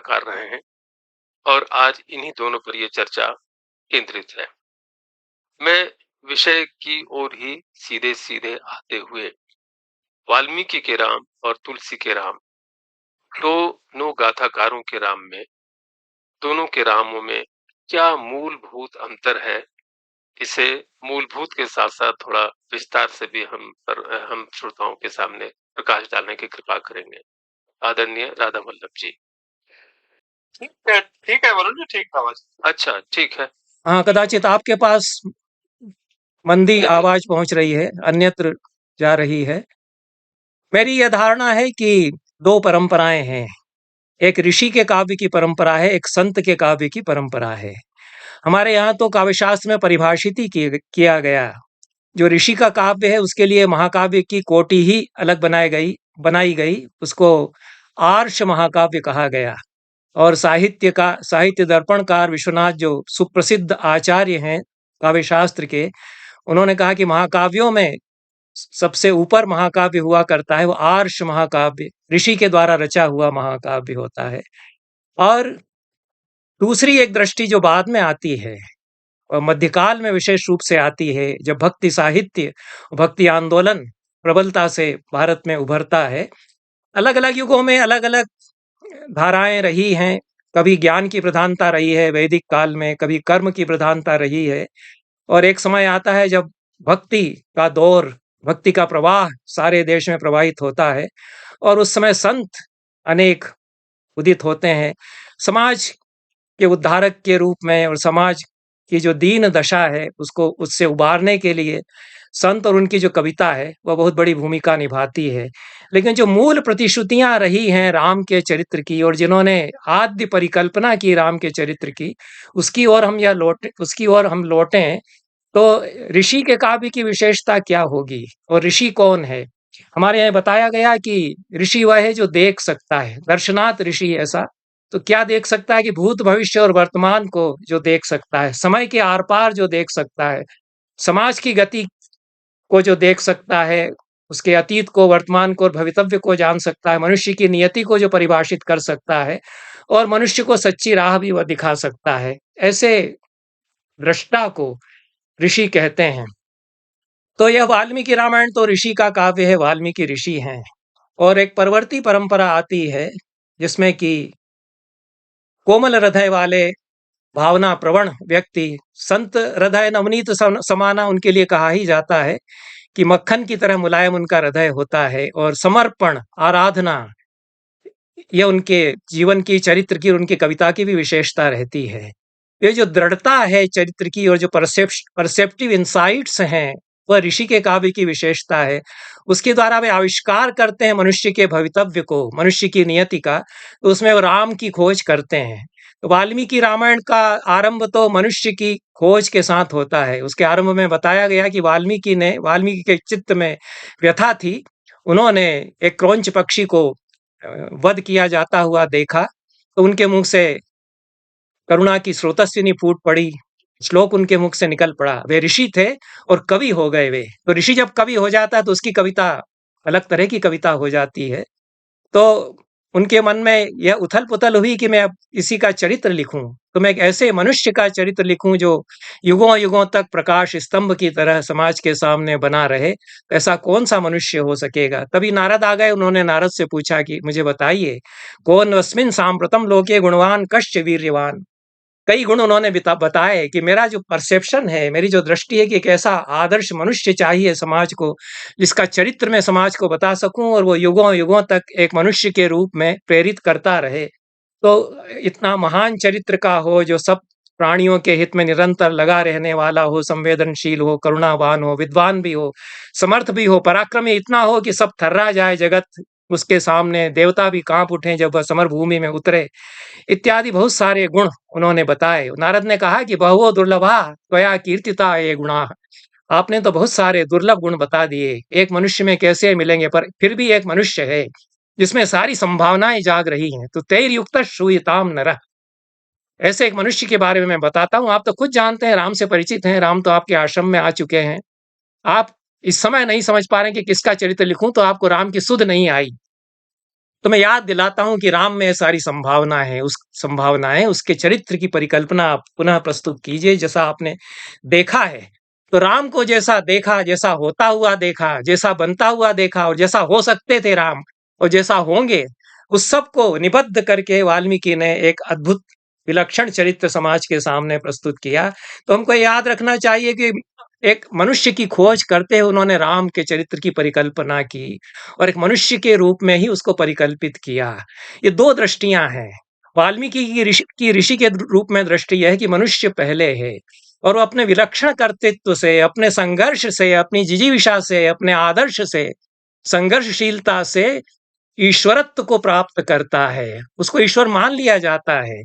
साकार रहे हैं और आज इन्हीं दोनों पर ये चर्चा केंद्रित है। मैं विषय की ओर ही सीधे-सीधे आते हुए वाल्मीकि के राम और तुलसी के राम, दोनों गाथाकारों के राम में, दोनों के रामों में क्या मूलभूत अंतर है, इसे मूलभूत के साथ-साथ थोड़ा विस्तार से भी हम श्रोताओं के सामने प्रकाश डालने की कृपा करेंगे। आदरणीय राधा वल्लभ जी। ठीक है वरुण जी, ठीक था आवाज। अच्छा, ठीक है। हाँ, कदाचित आपके पास मंदी आवाज पहुंच रही है, अन्यत्र जा रही है। मेरी यह धारणा है कि दो परंपराएं हैं, एक ऋषि के काव्य की परंपरा है, एक संत के काव्य की परंपरा है। हमारे यहाँ तो काव्य शास्त्र में परिभाषित ही किया गया, जो ऋषि का काव्य है उसके लिए महाकाव्य की कोटि ही अलग बनाई गई, उसको आर्ष महाकाव्य कहा गया। और साहित्य दर्पणकार विश्वनाथ जो सुप्रसिद्ध आचार्य हैं काव्य शास्त्र के, उन्होंने कहा कि महाकाव्यों में सबसे ऊपर महाकाव्य हुआ करता है वो आर्ष महाकाव्य, ऋषि के द्वारा रचा हुआ महाकाव्य होता है। और दूसरी एक दृष्टि जो बाद में आती है और मध्यकाल में विशेष रूप से आती है, जब भक्ति साहित्य, भक्ति आंदोलन प्रबलता से भारत में उभरता है। अलग अलग युगों में अलग अलग धाराएं रही हैं, कभी ज्ञान की प्रधानता रही है वैदिक काल में, कभी कर्म की प्रधानता रही है, और एक समय आता है जब भक्ति का दौर, भक्ति का प्रवाह सारे देश में प्रवाहित होता है और उस समय संत अनेक उदित होते हैं समाज के उद्धारक के रूप में, और समाज की जो दीन दशा है उसको उससे उबारने के लिए संत और उनकी जो कविता है वह बहुत बड़ी भूमिका निभाती है। लेकिन जो मूल प्रतिश्रुतियां रही हैं राम के चरित्र की, और जिन्होंने आद्य परिकल्पना की राम के चरित्र की, उसकी ओर हम लौटें तो ऋषि के काव्य की विशेषता क्या होगी और ऋषि कौन है। हमारे यहाँ बताया गया कि ऋषि वह है जो देख सकता है, दर्शनात् ऋषि। ऐसा तो क्या देख सकता है कि भूत भविष्य और वर्तमान को जो देख सकता है, समय के आर पार जो देख सकता है, समाज की गति को जो देख सकता है, उसके अतीत को, वर्तमान को और भवितव्य को जान सकता है, मनुष्य की नियति को जो परिभाषित कर सकता है और मनुष्य को सच्ची राह भी वह दिखा सकता है, ऐसे दृष्टा को ऋषि कहते हैं। तो यह वाल्मीकि रामायण तो ऋषि का काव्य है, वाल्मीकि ऋषि हैं। और एक परवर्ती परंपरा आती है जिसमें कि कोमल हृदय वाले भावना प्रवण व्यक्ति, संत हृदय नवनीत समाना उनके लिए कहा ही जाता है कि मक्खन की तरह मुलायम उनका हृदय होता है, और समर्पण, आराधना, यह उनके जीवन की, चरित्र की और उनकी कविता की भी विशेषता रहती है। ये जो दृढ़ता है चरित्र की और जो परसेप्टिव इंसाइट्स हैं वह ऋषि के काव्य की विशेषता है। उसके द्वारा वे आविष्कार करते हैं मनुष्य के भवितव्य को, मनुष्य की नियति का, तो उसमें वो राम की खोज करते हैं। तो वाल्मीकि रामायण का आरंभ तो मनुष्य की खोज के साथ होता है। उसके आरंभ में बताया गया कि वाल्मीकि के चित्त में व्यथा थी, उन्होंने एक क्रौंच पक्षी को वध किया जाता हुआ देखा, तो उनके मुख से करुणा की स्रोतस्विनी फूट पड़ी, श्लोक उनके मुख से निकल पड़ा। वे ऋषि थे और कवि हो गए वे। तो ऋषि जब कवि हो जाता है तो उसकी कविता अलग तरह की कविता हो जाती है। तो उनके मन में यह उथल पुथल हुई कि मैं अब इसी का चरित्र लिखूं, तो मैं एक ऐसे मनुष्य का चरित्र लिखूं जो युगों युगों तक प्रकाश स्तंभ की तरह समाज के सामने बना रहे। ऐसा कौन सा मनुष्य हो सकेगा। तभी नारद आ गए। उन्होंने नारद से पूछा कि मुझे बताइए, कौन अस्मिन् सांप्रतम लोके गुणवान कश्च वीर्यवान। कई गुण उन्होंने बताए कि मेरा जो परसेप्शन है, मेरी जो दृष्टि है कि एक ऐसा आदर्श मनुष्य चाहिए समाज को, जिसका चरित्र मैं समाज को बता सकूं और वो युगों युगों तक एक मनुष्य के रूप में प्रेरित करता रहे। तो इतना महान चरित्र का हो जो सब प्राणियों के हित में निरंतर लगा रहने वाला हो, संवेदनशील हो, करुणावान हो, विद्वान भी हो, समर्थ भी हो, पराक्रमी इतना हो कि सब थर्रा जाए जगत उसके सामने, देवता भी कांप उठे जब वह समर भूमि में उतरे, इत्यादि बहुत सारे गुण उन्होंने बताए। नारद ने कहा कि बहुवो दुर्लभा त्वया कीर्तिता ये गुणा। आपने तो बहुत सारे दुर्लभ गुण बता दिए, एक मनुष्य में कैसे मिलेंगे, पर फिर भी एक मनुष्य है जिसमें सारी संभावनाएं जाग रही हैं। तो तैर्युक्त श्रूयताम नरः, ऐसे एक मनुष्य के बारे में मैं बताता हूं। आप तो खुद जानते हैं, राम से परिचित हैं, राम तो आपके आश्रम में आ चुके हैं। आप इस समय नहीं समझ पा रहे कि किसका चरित्र लिखूं, तो आपको राम की सुध नहीं आई। तो मैं याद दिलाता हूँ कि राम में सारी संभावना है, उस संभावनाएं उसके चरित्र की परिकल्पना आप पुनः प्रस्तुत कीजिए जैसा आपने देखा है। तो राम को जैसा देखा, जैसा होता हुआ देखा, जैसा बनता हुआ देखा और जैसा हो सकते थे राम और जैसा होंगे, उस सब को निबद्ध करके वाल्मीकि ने एक अद्भुत विलक्षण चरित्र समाज के सामने प्रस्तुत किया। तो हमको याद रखना चाहिए कि एक मनुष्य की खोज करते हुए उन्होंने राम के चरित्र की परिकल्पना की और एक मनुष्य के रूप में ही उसको परिकल्पित किया। ये दो दृष्टियां हैं। वाल्मीकि की ऋषि के रूप में दृष्टि यह है कि मनुष्य पहले है और वो अपने विलक्षण कर्तृत्व से, अपने संघर्ष से, अपनी जिजीविषा से, अपने आदर्श से, संघर्षशीलता से ईश्वरत्व को प्राप्त करता है। उसको ईश्वर मान लिया जाता है,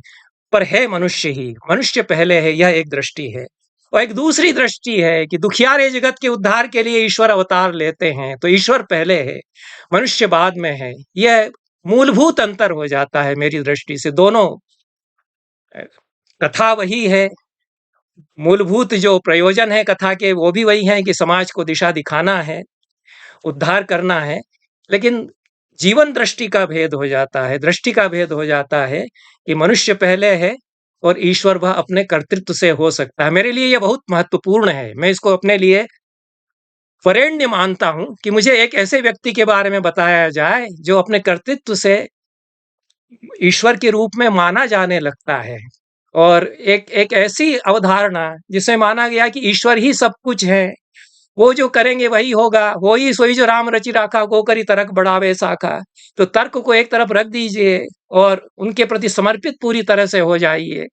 पर है मनुष्य ही। मनुष्य पहले है, यह एक दृष्टि है। और एक दूसरी दृष्टि है कि दुखियारे जगत के उद्धार के लिए ईश्वर अवतार लेते हैं, तो ईश्वर पहले है, मनुष्य बाद में है। यह मूलभूत अंतर हो जाता है मेरी दृष्टि से। दोनों कथा वही है, मूलभूत जो प्रयोजन है कथा के वो भी वही है कि समाज को दिशा दिखाना है, उद्धार करना है, लेकिन जीवन दृष्टि का भेद हो जाता है, दृष्टि का भेद हो जाता है कि मनुष्य पहले है और ईश्वर वह अपने कर्तृत्व से हो सकता है। मेरे लिए यह बहुत महत्वपूर्ण है। मैं इसको अपने लिए वरेण्य मानता हूं कि मुझे एक ऐसे व्यक्ति के बारे में बताया जाए जो अपने कर्तृत्व से ईश्वर के रूप में माना जाने लगता है, और एक एक ऐसी अवधारणा जिसे माना गया कि ईश्वर ही सब कुछ है, वो जो करेंगे वही होगा, वो ही सोई जो राम रचि राखा को करी तर्क बढ़ावे साखा। तो तर्क को एक तरफ रख दीजिए और उनके प्रति समर्पित पूरी तरह से हो जाइए।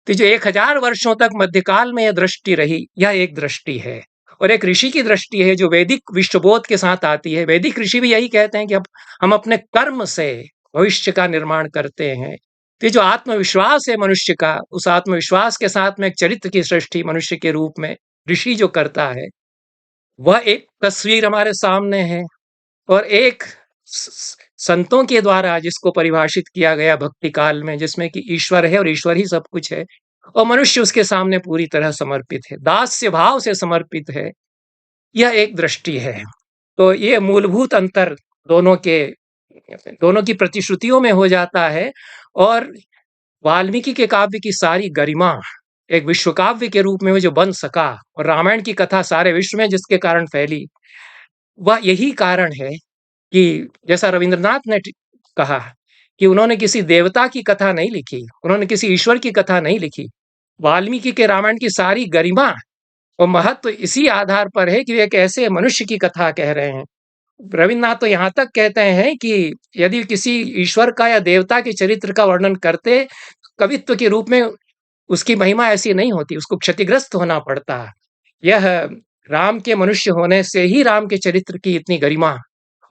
तो जो 1000 वर्षों तक मध्यकाल में यह दृष्टि रही, यह एक दृष्टि है और एक ऋषि की दृष्टि है जो वैदिक विश्वबोध के साथ आती है। वैदिक ऋषि भी यही कहते हैं कि अब हम अपने कर्म से भविष्य का निर्माण करते हैं। तो जो आत्मविश्वास है मनुष्य का, उस आत्मविश्वास के साथ में एक चरित्र की सृष्टि मनुष्य के रूप में ऋषि जो करता है, वह एक तस्वीर हमारे सामने है। और एक संतों के द्वारा जिसको परिभाषित किया गया भक्ति काल में, जिसमें कि ईश्वर है और ईश्वर ही सब कुछ है और मनुष्य उसके सामने पूरी तरह समर्पित है, दास्य भाव से समर्पित है, यह एक दृष्टि है। तो ये मूलभूत अंतर दोनों की प्रतिश्रुतियों में हो जाता है। और वाल्मीकि के काव्य की सारी गरिमा एक विश्व काव्य के रूप में जो बन सका और रामायण की कथा सारे विश्व में जिसके कारण फैली, वह यही कारण है कि जैसा रविंद्रनाथ ने कहा कि उन्होंने किसी देवता की कथा नहीं लिखी, उन्होंने किसी ईश्वर की कथा नहीं लिखी। वाल्मीकि के रामायण की सारी गरिमा और महत्व इसी आधार पर है कि वे एक ऐसे मनुष्य की कथा कह रहे हैं। रविन्द्रनाथ तो यहाँ तक कहते हैं कि यदि किसी ईश्वर का या देवता के चरित्र का वर्णन करते, कवित्व के रूप में उसकी महिमा ऐसी नहीं होती, उसको क्षतिग्रस्त होना पड़ता। यह राम के मनुष्य होने से ही राम के चरित्र की इतनी गरिमा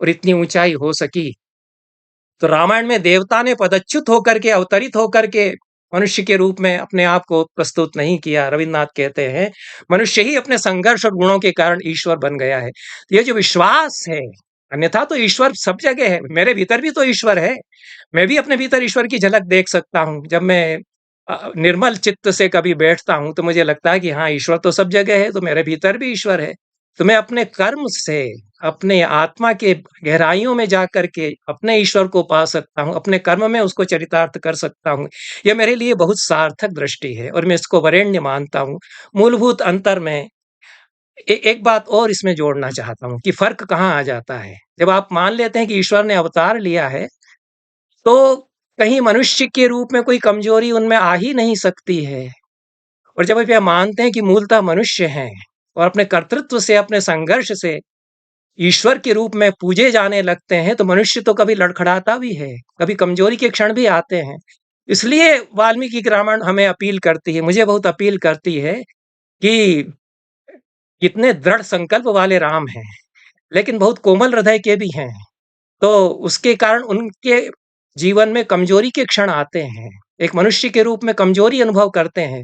और इतनी ऊंचाई हो सकी। तो रामायण में देवता ने पदच्युत होकर के, अवतरित होकर के मनुष्य के रूप में अपने आप को प्रस्तुत नहीं किया। रविन्द्रनाथ कहते हैं मनुष्य ही अपने संघर्ष और गुणों के कारण ईश्वर बन गया है। ये जो विश्वास है, अन्यथा तो ईश्वर सब जगह है, मेरे भीतर भी तो ईश्वर है, मैं भी अपने भीतर ईश्वर की झलक देख सकता हूँ। जब मैं निर्मल चित्त से कभी बैठता हूँ तो मुझे लगता है कि हाँ, ईश्वर तो सब जगह है, तो मेरे भीतर भी ईश्वर है। तो मैं अपने कर्म से, अपने आत्मा के गहराइयों में जाकर के अपने ईश्वर को पा सकता हूँ, अपने कर्म में उसको चरितार्थ कर सकता हूँ। यह मेरे लिए बहुत सार्थक दृष्टि है और मैं इसको वरेण्य मानता हूँ। मूलभूत अंतर में एक बात और इसमें जोड़ना चाहता हूँ कि फर्क कहाँ आ जाता है। जब आप मान लेते हैं कि ईश्वर ने अवतार लिया है, तो कहीं मनुष्य के रूप में कोई कमजोरी उनमें आ ही नहीं सकती है। और जब आप यह मानते हैं कि मूलतः मनुष्य हैं और अपने कर्तृत्व से, अपने संघर्ष से ईश्वर के रूप में पूजे जाने लगते हैं, तो मनुष्य तो कभी लड़खड़ाता भी है, कभी कमजोरी के क्षण भी आते हैं। इसलिए वाल्मीकि की रामायण हमें अपील करती है, मुझे बहुत अपील करती है कि इतने दृढ़ संकल्प वाले राम हैं, लेकिन बहुत कोमल हृदय के भी हैं। तो उसके कारण उनके जीवन में कमजोरी के क्षण आते हैं, एक मनुष्य के रूप में कमजोरी अनुभव करते हैं।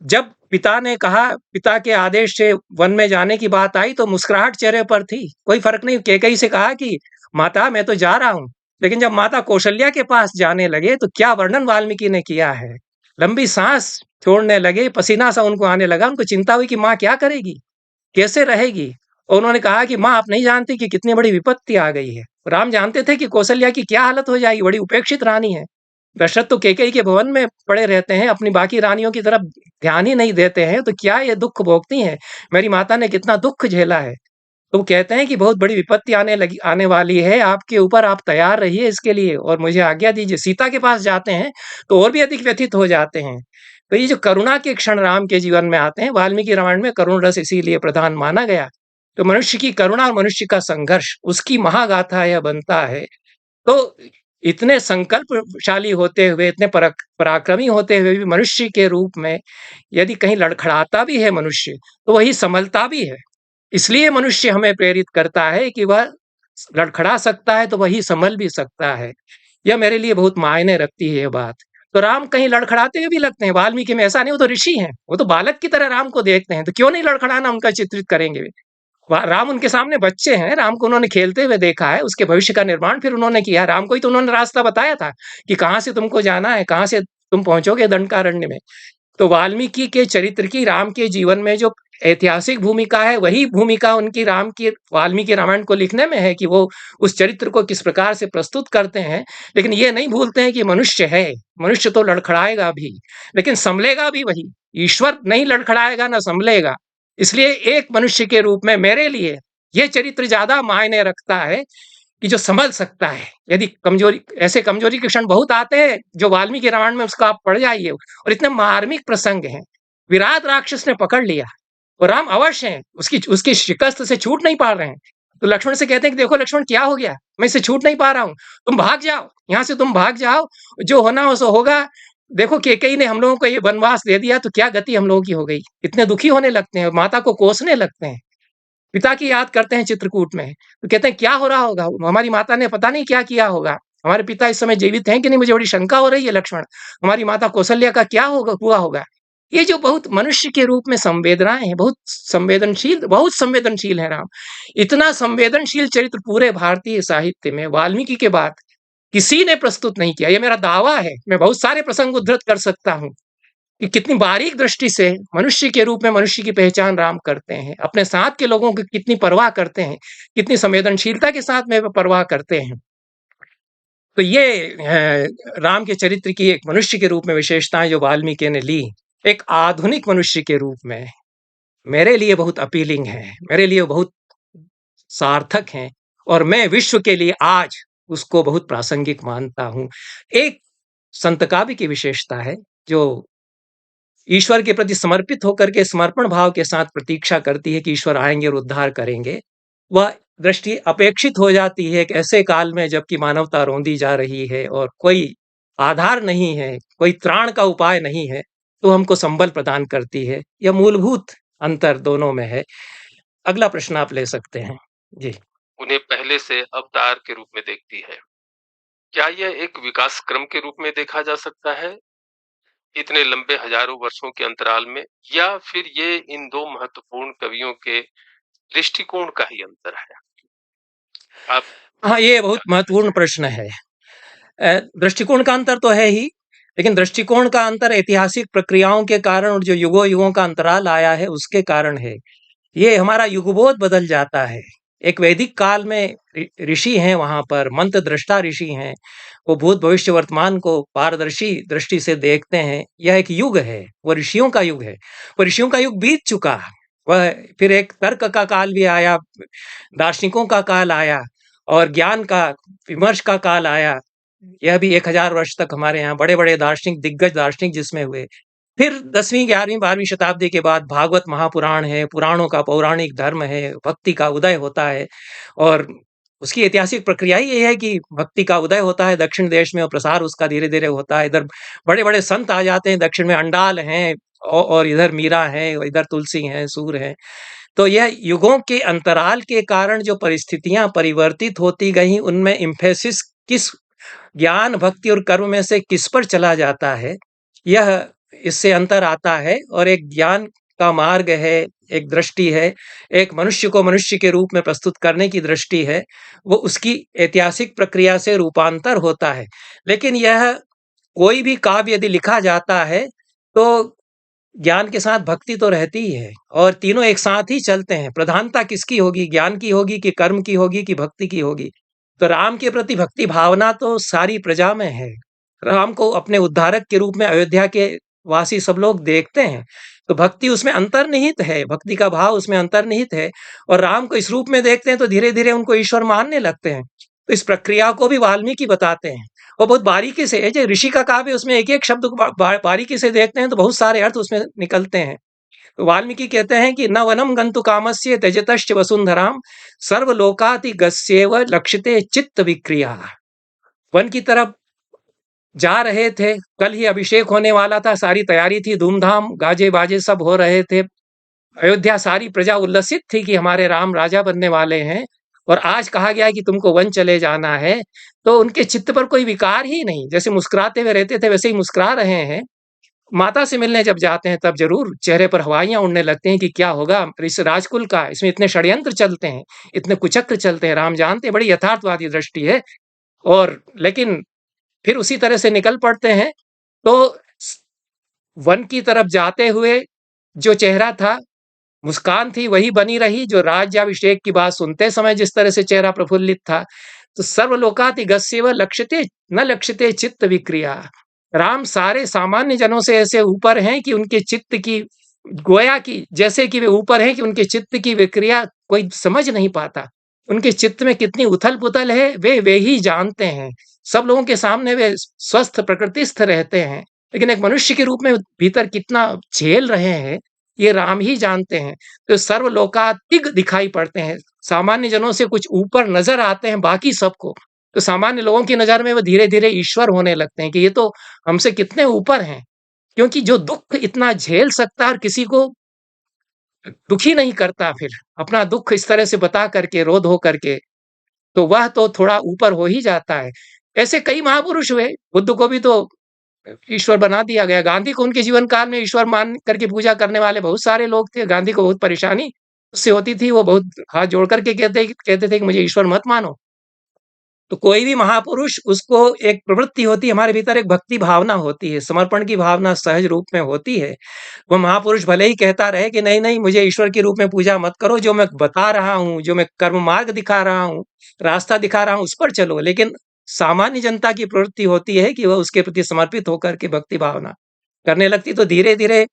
जब पिता ने कहा, पिता के आदेश से वन में जाने की बात आई तो मुस्कुराहट चेहरे पर थी, कोई फर्क नहीं। कैकेयी से कहा कि माता मैं तो जा रहा हूँ, लेकिन जब माता कौशल्या के पास जाने लगे तो क्या वर्णन वाल्मीकि ने किया है। लंबी सांस छोड़ने लगे, पसीना सा उनको आने लगा, उनको चिंता हुई कि माँ क्या करेगी, कैसे रहेगी। और उन्होंने कहा कि माँ आप नहीं जानती कि कितनी बड़ी विपत्ति आ गई है, राम जानते थे कि कौशल्या की क्या हालत हो जाएगी, बड़ी उपेक्षित रानी है। दशरथ तो कैकेयी के भवन में पड़े रहते हैं, अपनी बाकी रानियों की तरफ ध्यान ही नहीं देते हैं, तो क्या ये दुःख भोगती हैं? मेरी माता ने कितना दुःख झेला है। तो वो कहते हैं कि बहुत बड़ी विपत्ति आने वाली है आपके ऊपर, आप तैयार रहिए इसके लिए और मुझे आज्ञा दीजिए। सीता के पास जाते हैं, तो और भी अधिक व्यथित हो जाते हैं। तो ये जो करुणा के क्षण राम के जीवन में आते हैं, वाल्मीकि रामायण में करुण रस इसीलिए प्रधान माना गया। तो मनुष्य की करुणा और मनुष्य का संघर्ष, उसकी महागाथा यह बनता है। तो इतने संकल्पशाली होते हुए, इतने पराक्रमी होते हुए भी मनुष्य के रूप में यदि कहीं लड़खड़ाता भी है मनुष्य, तो वही संभलता भी है। इसलिए मनुष्य हमें प्रेरित करता है कि वह लड़खड़ा सकता है तो वही संभल भी सकता है। यह मेरे लिए बहुत मायने रखती है ये बात। तो राम कहीं लड़खड़ाते हुए भी लगते हैं, वाल्मीकि में ऐसा नहीं, वो तो ऋषि हैं, वो तो बालक की तरह राम को देखते हैं, तो क्यों नहीं लड़खड़ाना उनका चित्रित करेंगे। राम उनके सामने बच्चे हैं, राम को उन्होंने खेलते हुए देखा है, उसके भविष्य का निर्माण फिर उन्होंने किया। राम को ही तो उन्होंने रास्ता बताया था कि कहाँ से तुमको जाना है, कहाँ से तुम पहुंचोगे दंडकारण्य में। तो वाल्मीकि के चरित्र की राम के जीवन में जो ऐतिहासिक भूमिका है, वही भूमिका उनकी राम की वाल्मीकि रामायण को लिखने में है कि वो उस चरित्र को किस प्रकार से प्रस्तुत करते हैं। लेकिन ये नहीं भूलते हैं कि मनुष्य है, मनुष्य तो लड़खड़ाएगा भी, लेकिन संभलेगा भी वही। ईश्वर नहीं लड़खड़ाएगा ना संभलेगा। इसलिए एक मनुष्य के रूप में मेरे लिए ये चरित्र ज्यादा मायने रखता है कि जो संभल सकता है। यदि कमजोरी, ऐसे कमजोरी के क्षण बहुत आते हैं जो वाल्मीकि रामायण में, उसका आप पढ़ जाइए, और इतने मार्मिक प्रसंग हैं। विराट राक्षस ने पकड़ लिया और राम अवश्य हैं, उसकी उसकी शिकस्त से छूट नहीं पा रहे हैं। तो लक्ष्मण से कहते हैं कि देखो लक्ष्मण क्या हो गया, मैं इससे छूट नहीं पा रहा हूं, तुम भाग जाओ यहाँ से, तुम भाग जाओ, जो होना हो सो होगा। देखो कैकेयी ने हम लोगों को ये वनवास दे दिया तो क्या गति हम लोगों की हो गई। इतने दुखी होने लगते हैं, माता को कोसने लगते हैं, पिता की याद करते हैं चित्रकूट में, तो कहते हैं क्या हो रहा होगा, हमारी माता ने पता नहीं क्या किया होगा, हमारे पिता इस समय जीवित हैं कि नहीं, मुझे बड़ी शंका हो रही है लक्ष्मण, हमारी माता कौशल्या का क्या होगा हुआ होगा। ये जो बहुत मनुष्य के रूप में संवेदनाएं हैं, बहुत संवेदनशील है राम। इतना संवेदनशील चरित्र पूरे भारतीय साहित्य में वाल्मीकि के बाद किसी ने प्रस्तुत नहीं किया। ये मेरा दावा है, मैं बहुत सारे प्रसंग उद्धृत कर सकता हूं कि कितनी बारीक दृष्टि से मनुष्य के रूप में मनुष्य की पहचान राम करते हैं, अपने साथ के लोगों की कितनी परवाह करते हैं, कितनी संवेदनशीलता के साथ में परवाह करते हैं। तो ये राम के चरित्र की एक मनुष्य के रूप में विशेषताएं जो वाल्मीकि ने ली, एक आधुनिक मनुष्य के रूप में मेरे लिए बहुत अपीलिंग है, मेरे लिए बहुत सार्थक हैं, और मैं विश्व के लिए आज उसको बहुत प्रासंगिक मानता हूं। एक संत काव्य की विशेषता है जो ईश्वर के प्रति समर्पित होकर के समर्पण भाव के साथ प्रतीक्षा करती है कि ईश्वर आएंगे और उद्धार करेंगे। वह दृष्टि अपेक्षित हो जाती है एक ऐसे काल में जबकि मानवता रौंदी जा रही है और कोई आधार नहीं है, कोई त्राण का उपाय नहीं है, तो हमको संबल प्रदान करती है। यह मूलभूत अंतर दोनों में है। अगला प्रश्न आप ले सकते हैं जी। उन्हें पहले से अवतार के रूप में देखती है। क्या यह एक विकास क्रम के रूप में देखा जा सकता है इतने लंबे हजारों वर्षों के अंतराल में, या फिर ये इन दो महत्वपूर्ण कवियों के दृष्टिकोण का ही अंतर है? आप हाँ, ये बहुत महत्वपूर्ण प्रश्न है। दृष्टिकोण का अंतर तो है ही, लेकिन दृष्टिकोण का अंतर ऐतिहासिक प्रक्रियाओं के कारण और जो युगों युगों का अंतराल आया है उसके कारण है। ये हमारा युगबोध बदल जाता है। एक वैदिक काल में ऋषि हैं, वहां पर मंत्र दृष्टा ऋषि हैं, वो भूत भविष्य वर्तमान को पारदर्शी दृष्टि से देखते हैं। यह एक युग है, वो ऋषियों का युग है। वो ऋषियों का युग बीत चुका, वह फिर एक तर्क का काल भी आया, दार्शनिकों का काल आया और ज्ञान का विमर्श का काल आया। यह भी 1000 वर्ष तक हमारे यहाँ बड़े बड़े दार्शनिक, दिग्गज दार्शनिक जिसमें हुए। फिर 10वीं 11वीं 12वीं शताब्दी के बाद भागवत महापुराण है, पुराणों का पौराणिक धर्म है, भक्ति का उदय होता है। और उसकी ऐतिहासिक प्रक्रिया ही ये है कि भक्ति का उदय होता है दक्षिण देश में और प्रसार उसका धीरे धीरे होता है। इधर बड़े बड़े संत आ जाते हैं, दक्षिण में अंडाल हैं और इधर मीरा है, इधर तुलसी हैं, सूर हैं। तो यह युगों के अंतराल के कारण जो परिस्थितियां परिवर्तित होती गई, उनमें इम्फेसिस किस ज्ञान भक्ति और कर्म में से किस पर चला जाता है, यह इससे अंतर आता है। और एक ज्ञान का मार्ग है, एक दृष्टि है, एक मनुष्य को मनुष्य के रूप में प्रस्तुत करने की दृष्टि है, वो उसकी ऐतिहासिक प्रक्रिया से रूपांतर होता है। लेकिन यह कोई भी काव्य यदि लिखा जाता है तो ज्ञान के साथ भक्ति तो रहती ही है, और तीनों एक साथ ही चलते हैं। प्रधानता किसकी होगी, ज्ञान की होगी कि कर्म की होगी कि भक्ति की होगी? तो राम के प्रति भक्ति भावना तो सारी प्रजा में है। राम को अपने उद्धारक के रूप में अयोध्या के वासी सब लोग देखते हैं। तो भक्ति उसमें अंतर्निहित है, भक्ति का भाव उसमें अंतर्निहित है और राम को इस रूप में देखते हैं तो धीरे-धीरे उनको ईश्वर मानने लगते हैं। तो इस प्रक्रिया को भी वाल्मीकि बताते हैं और बहुत बारीकी से, जो ऋषि का काव्य उसमें एक-एक शब्द को बारीकी से देखते हैं तो बहुत सारे अर्थ उसमें निकलते हैं। तो वाल्मीकि कहते हैं कि न वनम गंतु कामस्य त्यजतश्च वसुंधराम सर्वलोकातिगस्येव लक्ष्यते चित्त विक्रिया। वन की तरफ जा रहे थे, कल ही अभिषेक होने वाला था, सारी तैयारी थी, धूमधाम गाजे बाजे सब हो रहे थे। अयोध्या सारी प्रजा उल्लसित थी कि हमारे राम राजा बनने वाले हैं और आज कहा गया है कि तुमको वन चले जाना है। तो उनके चित्त पर कोई विकार ही नहीं, जैसे मुस्कुराते हुए रहते थे वैसे ही मुस्कुरा रहे हैं। माता से मिलने जब जाते हैं तब जरूर चेहरे पर हवाइयां उड़ने लगती हैं कि क्या होगा इस राजकुल का, इसमें इतने षड्यंत्र चलते हैं, इतने कुचक्र चलते हैं, राम जानते हैं, बड़ी यथार्थवादी दृष्टि है। और लेकिन फिर उसी तरह से निकल पड़ते हैं। तो वन की तरफ जाते हुए जो चेहरा था, मुस्कान थी, वही बनी रही जो राज्याभिषेक की बात सुनते समय जिस तरह से चेहरा प्रफुल्लित था। तो सर्वलोकातिगस्येव लक्ष्यते न लक्ष्यते चित्त विक्रिया। राम सारे सामान्य जनों से ऐसे ऊपर हैं कि उनके चित्त की, गोया की जैसे कि वे ऊपर हैं कि उनके चित्त की विक्रिया कोई समझ नहीं पाता। उनके चित्त में कितनी उथल-पुथल है वे ही जानते हैं। सब लोगों के सामने वे स्वस्थ प्रकृतिस्थ रहते हैं, लेकिन एक मनुष्य के रूप में भीतर कितना झेल रहे हैं, ये राम ही जानते हैं। तो सर्वलोकातिग दिखाई पड़ते हैं, सामान्य जनों से कुछ ऊपर नज़र आते हैं बाकी सबको। तो सामान्य लोगों की नज़र में वो धीरे-धीरे ईश्वर होने लगते हैं कि ये तो हमसे कितने ऊपर हैं। क्योंकि जो दुःख इतना झेल सकता है और किसी को दुखी नहीं करता फिर, अपना दुःख इस तरह से बता करके, रो-धो करके, तो वह तो थोड़ा ऊपर हो ही जाता है। ऐसे कई महापुरुष हुए, बुद्ध को भी तो ईश्वर बना दिया गया। गांधी को उनके जीवन काल में ईश्वर मान करके पूजा करने वाले बहुत सारे लोग थे। गांधी को बहुत परेशानी उससे होती थी, वो बहुत हाथ जोड़ करके कहते थे कि मुझे ईश्वर मत मानो। तो कोई भी महापुरुष, उसको एक प्रवृत्ति होती है, हमारे भीतर एक भक्ति भावना होती है, समर्पण की भावना सहज रूप में होती है। वो महापुरुष भले ही कहता रहे कि नहीं, नहीं मुझे ईश्वर के रूप में पूजा मत करो, जो मैं बता रहा हूँ, जो मैं कर्म मार्ग दिखा रहा हूँ, रास्ता दिखा रहा हूँ, उस पर चलो। लेकिन सामान्य जनता की प्रवृत्ति होती है कि वह उसके प्रति समर्पित होकर के भक्ति भावना करने लगती। तो धीरे-धीरे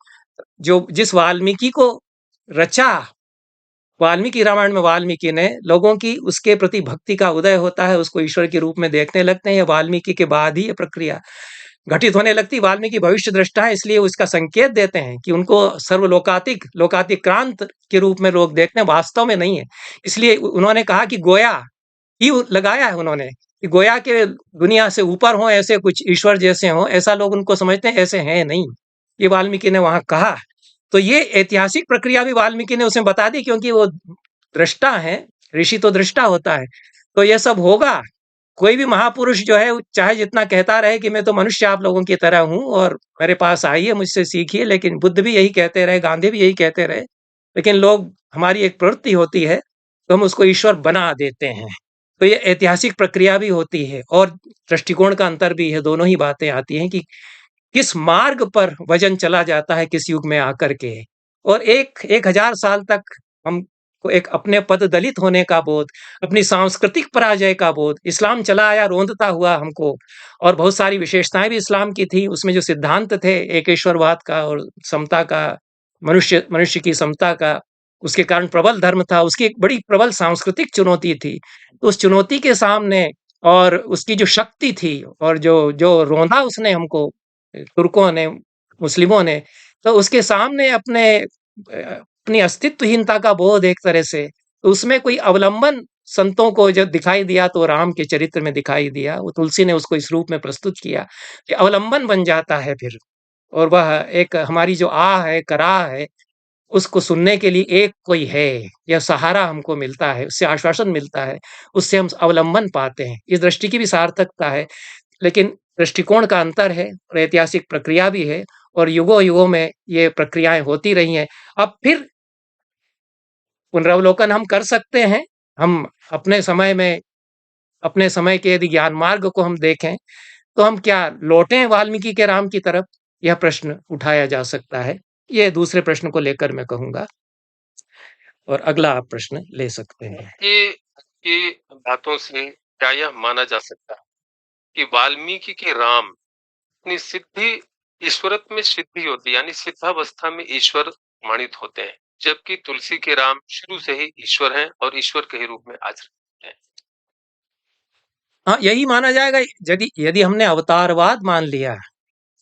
जो जिस वाल्मीकि को रचा, वाल्मीकि रामायण में वाल्मीकि ने लोगों की उसके प्रति भक्ति का उदय होता है, उसको ईश्वर के रूप में देखने लगते हैं। ये वाल्मीकि के बाद ही ये प्रक्रिया घटित होने लगती। वाल्मीकि भविष्य दृष्टा है, इसलिए उसका संकेत देते हैं कि उनको सर्वलोकातिक, लोकातिक्रांत के रूप में लोग देखते हैं, वास्तव में नहीं है। इसलिए उन्होंने कहा कि गोया ही लगाया है उन्होंने कि गोया के दुनिया से ऊपर हो, ऐसे कुछ ईश्वर जैसे हो, ऐसा लोग उनको समझते हैं, ऐसे हैं नहीं। ये वाल्मीकि ने वहां कहा। तो ये ऐतिहासिक प्रक्रिया भी वाल्मीकि ने उसमें बता दी, क्योंकि वो दृष्टा है, ऋषि तो दृष्टा होता है। तो ये सब होगा। कोई भी महापुरुष जो है, चाहे जितना कहता रहे कि मैं तो मनुष्य आप लोगों की तरह हूँ और मेरे पास आइए, मुझसे सीखिए, लेकिन बुद्ध भी यही कहते रहे, गांधी भी यही कहते रहे। लेकिन लोग, हमारी एक प्रवृत्ति होती है, तो हम उसको ईश्वर बना देते हैं। तो ये ऐतिहासिक प्रक्रिया भी होती है और दृष्टिकोण का अंतर भी है। दोनों ही बातें आती हैं कि किस मार्ग पर वजन चला जाता है किस युग में आकर के। और 1000 साल तक हमको एक अपने पद दलित होने का बोध, अपनी सांस्कृतिक पराजय का बोध, इस्लाम चला आया रोंदता हुआ हमको, और बहुत सारी विशेषताएं भी इस्लाम की थी। उसमें जो सिद्धांत थे एकेश्वरवाद का और समता का, मनुष्य मनुष्य की समता का, उसके कारण प्रबल धर्म था, उसकी एक बड़ी प्रबल सांस्कृतिक चुनौती थी। तो उस चुनौती के सामने और उसकी जो शक्ति थी और जो जो रोंदा उसने हमको, तुर्कों ने, मुस्लिमों ने, तो उसके सामने अपनी अस्तित्वहीनता का बोध एक तरह से, तो उसमें कोई अवलंबन संतों को जब दिखाई दिया तो राम के चरित्र में दिखाई दिया। वो तुलसी ने उसको इस रूप में प्रस्तुत किया कि अवलंबन बन जाता है फिर, और वह एक हमारी जो आह है, कराह है, उसको सुनने के लिए एक कोई है, या सहारा हमको मिलता है, उससे आश्वासन मिलता है, उससे हम अवलंबन पाते हैं। इस दृष्टि की भी सार्थकता है, लेकिन दृष्टिकोण का अंतर है और ऐतिहासिक प्रक्रिया भी है, और युगों-युगों में ये प्रक्रियाएँ होती रही हैं। अब फिर पुनरावलोकन हम कर सकते हैं। हम अपने समय में, अपने समय के यदि ज्ञान मार्ग को हम देखें, तो हम क्या लौटें वाल्मीकि के राम की तरफ? यह प्रश्न उठाया जा सकता है। ये दूसरे प्रश्न को लेकर मैं कहूँगा, और अगला आप प्रश्न ले सकते हैं। ये बातों से क्या यह माना जा सकता है कि वाल्मीकि के राम अपनी सिद्धि ईश्वरत्व में सिद्धि होती है, यानी सिद्धावस्था में ईश्वर प्रमाणित होते हैं, जबकि तुलसी के राम शुरू से ही ईश्वर हैं और ईश्वर के ही रूप में आचरण हैं? हाँ, यही माना जाएगा यदि यदि हमने अवतारवाद मान लिया।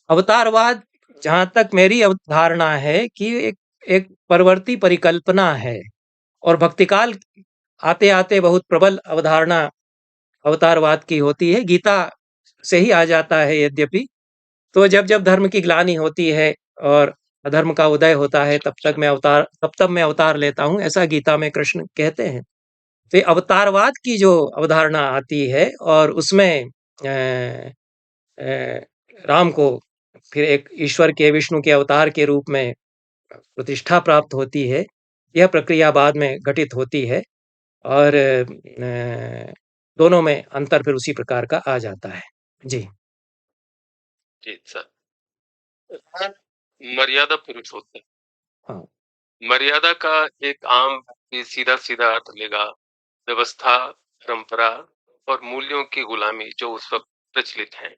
अवतारवाद, जहां तक मेरी अवधारणा है कि एक परवर्ती परिकल्पना है, और भक्तिकाल आते आते बहुत प्रबल अवधारणा अवतारवाद की होती है। गीता से ही आ जाता है यद्यपि। तो जब जब धर्म की ग्लानि होती है और अधर्म का उदय होता है, तब मैं अवतार लेता हूँ, ऐसा गीता में कृष्ण कहते हैं। तो ये अवतारवाद की जो अवधारणा आती है और उसमें राम को फिर एक ईश्वर के, विष्णु के अवतार के रूप में प्रतिष्ठा प्राप्त होती है। यह प्रक्रिया बाद में घटित होती है और दोनों में अंतर फिर उसी प्रकार का आ जाता है। जी जी सर। मर्यादा पुरुषोत्तम, हाँ। मर्यादा का एक आम व्यक्ति सीधा सीधा अर्थ लेगा व्यवस्था, परंपरा और मूल्यों की गुलामी जो उस वक्त प्रचलित हैं।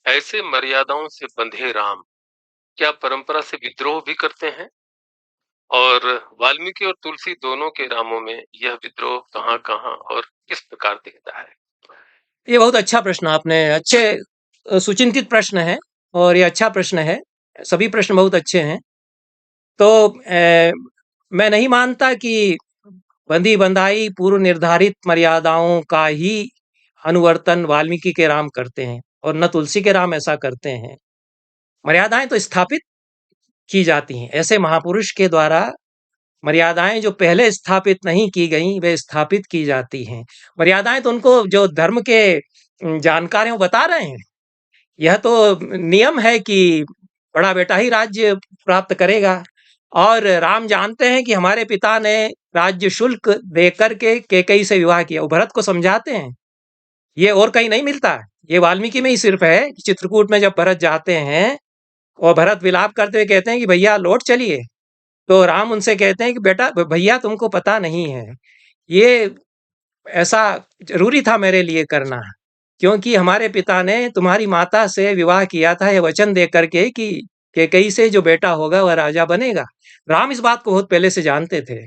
ऐसे मर्यादाओं से बंधे राम क्या परंपरा से विद्रोह भी करते हैं? और वाल्मीकि और तुलसी दोनों के रामों में यह विद्रोह कहाँ-कहाँ और किस प्रकार दिखता है? ये बहुत अच्छा प्रश्न आपने, अच्छे सुचिंतित प्रश्न है और ये अच्छा प्रश्न है। सभी प्रश्न बहुत अच्छे हैं। तो मैं नहीं मानता कि बंदी बंधाई पूर्व निर्धारित मर्यादाओं का ही अनुवर्तन वाल्मीकि के राम करते हैं और न तुलसी के राम ऐसा करते हैं। मर्यादाएं तो स्थापित की जाती हैं, ऐसे महापुरुष के द्वारा मर्यादाएं जो पहले स्थापित नहीं की गई वे स्थापित की जाती हैं। मर्यादाएं तो उनको जो धर्म के जानकार हैं वो बता रहे हैं। यह तो नियम है कि बड़ा बेटा ही राज्य प्राप्त करेगा, और राम जानते हैं कि हमारे पिता ने राज्य शुल्क देकर के कैकेयी से विवाह किया। वो भरत को समझाते हैं, ये और कहीं नहीं मिलता, ये वाल्मीकि में ही सिर्फ है। चित्रकूट में जब भरत जाते हैं और भरत विलाप करते हुए कहते हैं कि भैया लौट चलिए, तो राम उनसे कहते हैं कि बेटा भैया तुमको पता नहीं है, ये ऐसा जरूरी था मेरे लिए करना, क्योंकि हमारे पिता ने तुम्हारी माता से विवाह किया था, ये वचन दे करके कि कैकेयी से जो बेटा होगा वह राजा बनेगा। राम इस बात को बहुत पहले से जानते थे,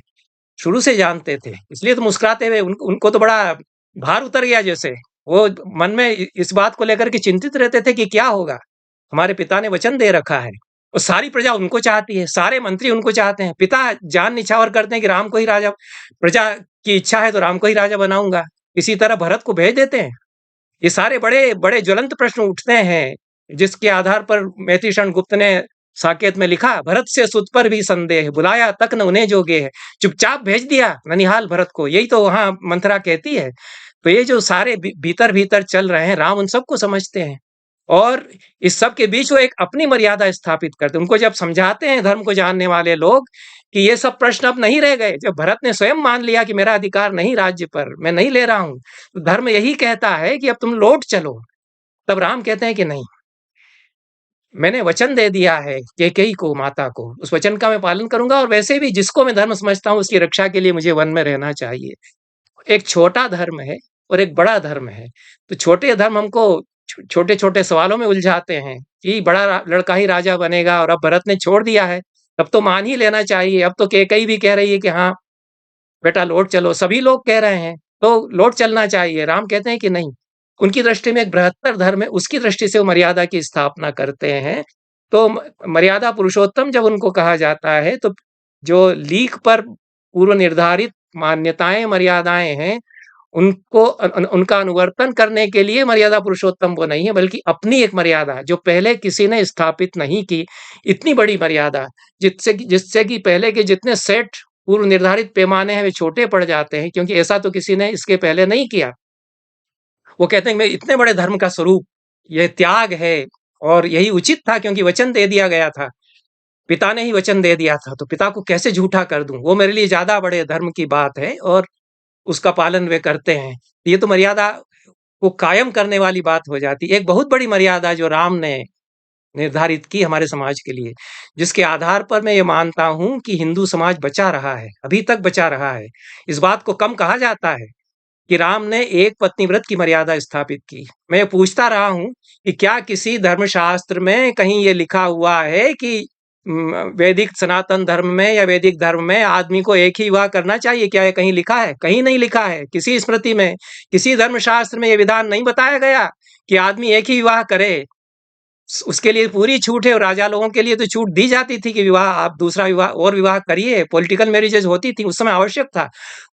शुरू से जानते थे, इसलिए तो मुस्कुराते हुए उनको तो बड़ा भार उतर गया। जैसे वो मन में इस बात को लेकर के चिंतित रहते थे कि क्या होगा, हमारे पिता ने वचन दे रखा है और सारी प्रजा उनको चाहती है, सारे मंत्री उनको चाहते हैं। पिता जान निछावर करते हैं कि राम को ही राजा, प्रजा की इच्छा है तो राम को ही राजा बनाऊंगा। इसी तरह भरत को भेज देते हैं। ये सारे बड़े बड़े ज्वलंत प्रश्न उठते हैं, जिसके आधार पर मैथिषण गुप्त ने साकेत में लिखा, भरत से सुत पर भी संदेह, बुलाया तक न उन्हें जोगे है, चुपचाप भेज दिया ननिहाल भरत को। यही तो वहां मंथरा कहती है। तो ये जो सारे भीतर भीतर चल रहे हैं, राम उन सबको समझते हैं और इस सब के बीच वो एक अपनी मर्यादा स्थापित करते हैं। उनको जब समझाते हैं धर्म को जानने वाले लोग कि ये सब प्रश्न अब नहीं रह गए, जब भरत ने स्वयं मान लिया कि मेरा अधिकार नहीं राज्य पर, मैं नहीं ले रहा हूं, तो धर्म यही कहता है कि अब तुम लौट चलो। तब राम कहते हैं कि नहीं, मैंने वचन दे दिया है कैकेयी को, माता को, उस वचन का मैं पालन करूंगा, और वैसे भी जिसको मैं धर्म समझता हूं उसकी रक्षा के लिए मुझे वन में रहना चाहिए। एक छोटा धर्म है और एक बड़ा धर्म है। तो छोटे धर्म हमको छोटे छोटे सवालों में उलझाते हैं कि बड़ा लड़का ही राजा बनेगा, और अब भरत ने छोड़ दिया है, तब तो मान ही लेना चाहिए। अब तो कैकेयी भी कह रही है कि हाँ बेटा लौट चलो, सभी लोग कह रहे हैं तो लौट चलना चाहिए। राम कहते हैं कि नहीं, उनकी दृष्टि में एक बृहत्तर धर्म है, उसकी दृष्टि से वो मर्यादा की स्थापना करते हैं। तो मर्यादा पुरुषोत्तम जब उनको कहा जाता है, तो जो लीक पर पूर्व निर्धारित मान्यताएं मर्यादाएं हैं, उनको उनका अनुवर्तन करने के लिए मर्यादा पुरुषोत्तम वो नहीं है, बल्कि अपनी एक मर्यादा जो पहले किसी ने स्थापित नहीं की, इतनी बड़ी मर्यादा जिससे कि पहले के जितने सेट पूर्व निर्धारित पैमाने हैं वे छोटे पड़ जाते हैं, क्योंकि ऐसा तो किसी ने इसके पहले नहीं किया। वो कहते हैं मैं इतने बड़े धर्म का स्वरूप ये त्याग है, और यही उचित था क्योंकि वचन दे दिया गया था, पिता ने ही वचन दे दिया था, तो पिता को कैसे झूठा कर दूं, वो मेरे लिए ज्यादा बड़े धर्म की बात है और उसका पालन वे करते हैं। ये तो मर्यादा को कायम करने वाली बात हो जाती है। एक बहुत बड़ी मर्यादा जो राम ने निर्धारित की हमारे समाज के लिए, जिसके आधार पर मैं ये मानता हूं कि हिंदू समाज बचा रहा है, अभी तक बचा रहा है। इस बात को कम कहा जाता है, कि राम ने एक पत्नी व्रत की मर्यादा स्थापित की। मैं ये पूछता रहा हूँ कि क्या किसी धर्मशास्त्र में कहीं ये लिखा हुआ है कि वैदिक सनातन धर्म में या वैदिक धर्म में आदमी को एक ही विवाह करना चाहिए? क्या ये कहीं लिखा है? कहीं नहीं लिखा है। किसी स्मृति में, किसी धर्मशास्त्र में ये विधान नहीं बताया गया कि आदमी एक ही विवाह करे। उसके लिए पूरी छूट है और राजा लोगों के लिए तो छूट दी जाती थी कि विवाह आप दूसरा विवाह और विवाह करिए। पॉलिटिकल मैरिजेज होती थी, उस समय आवश्यक था।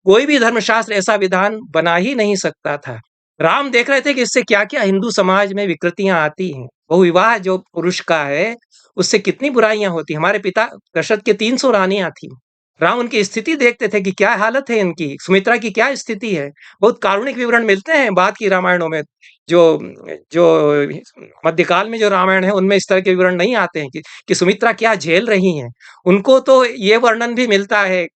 कोई भी धर्मशास्त्र ऐसा विधान बना ही नहीं सकता था। राम देख रहे थे कि इससे क्या-क्या हिंदू समाज में विकृतियां आती हैं। बहुविवाह जो पुरुष का है, उससे कितनी बुराइयां होती। हमारे पिता दशरथ के 300 रानियां थी। राम उनकी स्थिति देखते थे कि क्या हालत है इनकी, सुमित्रा की क्या स्थिति है। बहुत कारुणिक विवरण मिलते हैं बाद की रामायणों में। जो जो मध्यकाल में जो रामायण है उनमें इस तरह के विवरण नहीं आते हैं कि सुमित्रा क्या झेल रही हैं। उनको तो ये वर्णन भी मिलता है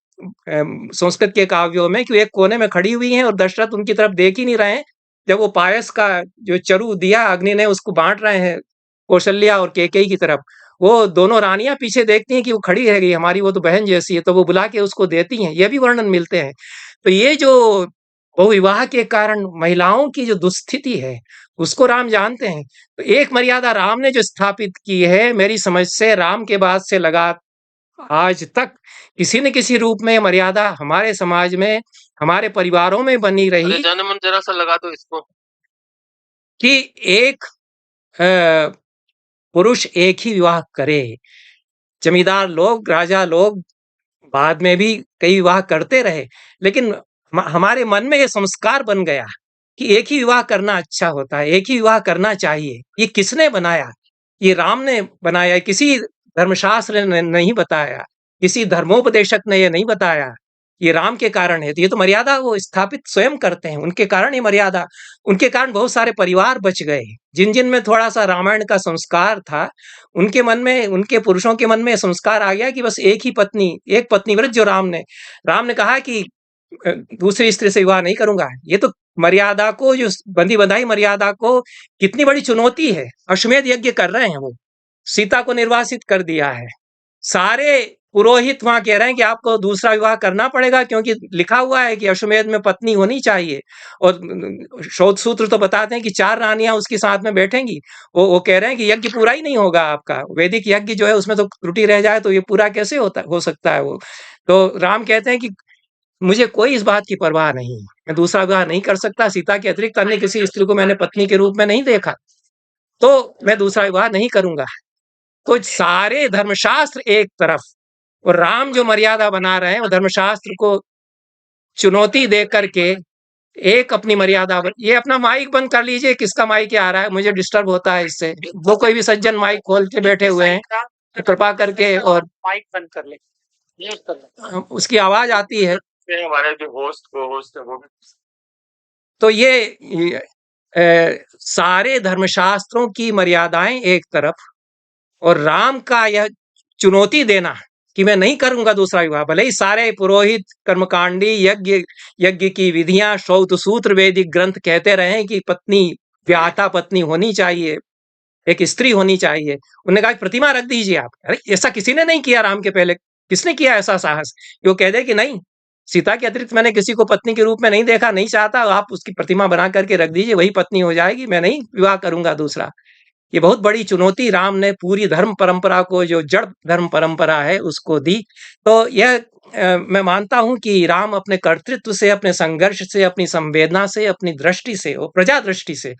संस्कृत के काव्यों में कि एक कोने में खड़ी हुई हैं और दशरथ उनकी तरफ देख ही नहीं रहे हैं। जब वो पायस का जो चरु दिया अग्नि ने उसको बांट रहे हैं कौशल्या और कैकेयी की तरफ, वो दोनों रानियां पीछे देखती हैं कि वो खड़ी रह गई, हमारी वो तो बहन जैसी है, तो वो बुला के उसको देती हैं। ये भी वर्णन मिलते हैं। तो ये जो बहुविवाह के कारण महिलाओं की जो दुस्थिति है, उसको राम जानते हैं। तो एक मर्यादा राम ने जो स्थापित की है, मेरी समझ से राम के बाद से लगा आज तक किसी न किसी रूप में मर्यादा हमारे समाज में, हमारे परिवारों में बनी अरे रही जनमन जरा सा लगा दो इसको। कि एक पुरुष एक ही विवाह करे। जमींदार लोग, राजा लोग बाद में भी कई विवाह करते रहे, लेकिन हमारे मन में ये संस्कार बन गया कि एक ही विवाह करना अच्छा होता है, एक ही विवाह करना चाहिए। ये किसने बनाया? ये राम ने बनाया, किसी धर्मशास्त्र ने नहीं बताया, किसी धर्मोपदेशक ने ये नहीं बताया। ये राम के कारण है। तो ये तो मर्यादा वो स्थापित स्वयं करते हैं, उनके कारण ये मर्यादा, उनके कारण बहुत सारे परिवार बच गए। जिन-जिन में थोड़ा-सा रामायण का संस्कार था, उनके मन में, उनके पुरुषों के मन में संस्कार आ गया कि बस एक ही पत्नी, एक पत्नी व्रत जो राम ने कहा कि दूसरी स्त्री से विवाह नहीं करूँगा। ये तो मर्यादा को, जो बंधी बंधाई मर्यादा को कितनी बड़ी चुनौती है। अश्वमेध यज्ञ कर रहे हैं वो, सीता को निर्वासित कर दिया है। सारे पुरोहित वहां कह रहे हैं कि आपको दूसरा विवाह करना पड़ेगा क्योंकि लिखा हुआ है कि अश्वमेध में पत्नी होनी चाहिए। और शोध सूत्र तो बताते हैं कि 4 रानियां उसके साथ में बैठेंगी। वो कह रहे हैं कि यज्ञ पूरा ही नहीं होगा आपका। वैदिक यज्ञ जो है उसमें तो त्रुटि रह जाए तो ये पूरा कैसे हो सकता है वो। तो राम कहते हैं कि मुझे कोई इस बात की परवाह नहीं, मैं दूसरा विवाह नहीं कर सकता। सीता के अतिरिक्त अन्य किसी स्त्री को मैंने पत्नी के रूप में नहीं देखा, तो मैं दूसरा विवाह नहीं करूंगा। तो सारे धर्मशास्त्र एक तरफ और राम जो मर्यादा बना रहे हैं वो धर्मशास्त्र को चुनौती दे करके एक अपनी मर्यादा ये अपना माइक बंद कर लीजिए। किसका माइक आ रहा है? मुझे डिस्टर्ब होता है इससे। वो कोई भी सज्जन माइक खोल के बैठे हुए हैं तो कृपा करके और माइक बंद कर ले। उसकी आवाज आती है। हमारे जो होस्ट को होस्ट है वो तो ये सारे धर्मशास्त्रों की मर्यादाएं एक तरफ और राम का यह चुनौती देना कि मैं नहीं करूंगा दूसरा विवाह। भले ही सारे पुरोहित, कर्मकांडी, यज्ञ की विधियां, श्रौत सूत्र, वैदिक ग्रंथ कहते रहे कि पत्नी, व्याहता पत्नी होनी चाहिए, एक स्त्री होनी चाहिए। उन्होंने कहा प्रतिमा रख दीजिए आप। अरे ऐसा किसी ने नहीं किया राम के पहले। किसने किया ऐसा साहस? वो कह दे कि नहीं, सीता के अतिरिक्त मैंने किसी को पत्नी के रूप में नहीं देखा, नहीं चाहता, आप उसकी प्रतिमा बना करके रख दीजिए, वही पत्नी हो जाएगी, मैं नहीं विवाह करूंगा दूसरा। ये बहुत बड़ी चुनौती राम ने पूरी धर्म परंपरा को, जो जड़ धर्म परंपरा है, उसको दी। तो यह मैं मानता हूं कि राम अपने कर्तृत्व से, अपने संघर्ष से, अपनी संवेदना से, अपनी दृष्टि से और प्रजा दृष्टि से,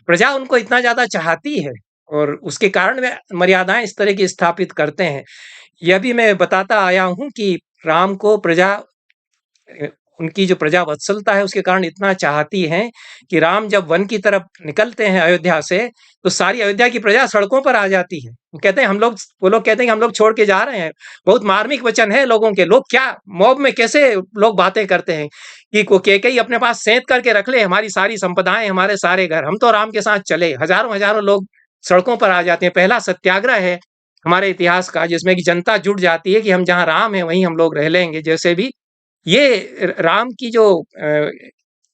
प्रजा उनको इतना ज्यादा चाहती है और उसके कारण वे मर्यादाएं इस तरह की स्थापित करते हैं। यह भी मैं बताता आया हूं कि राम को प्रजा, उनकी जो प्रजा वत्सलता है उसके कारण इतना चाहती हैं कि राम जब वन की तरफ निकलते हैं अयोध्या से, तो सारी अयोध्या की प्रजा सड़कों पर आ जाती है। वो कहते हैं वो लोग कहते हैं कि हम लोग छोड़ के जा रहे हैं। बहुत मार्मिक वचन है लोगों के। लोग क्या मॉब में कैसे लोग बातें करते हैं कि को कैकेयी अपने पास सेंध करके रख ले हमारी सारी संपदाएं, हमारे सारे घर, हम तो राम के साथ चले। हजारों हजारों लोग सड़कों पर आ जाते हैं। पहला सत्याग्रह है हमारे इतिहास का जिसमें कि जनता जुट जाती है कि हम जहाँ राम है वहीं हम लोग रह लेंगे। जैसे भी ये राम की जो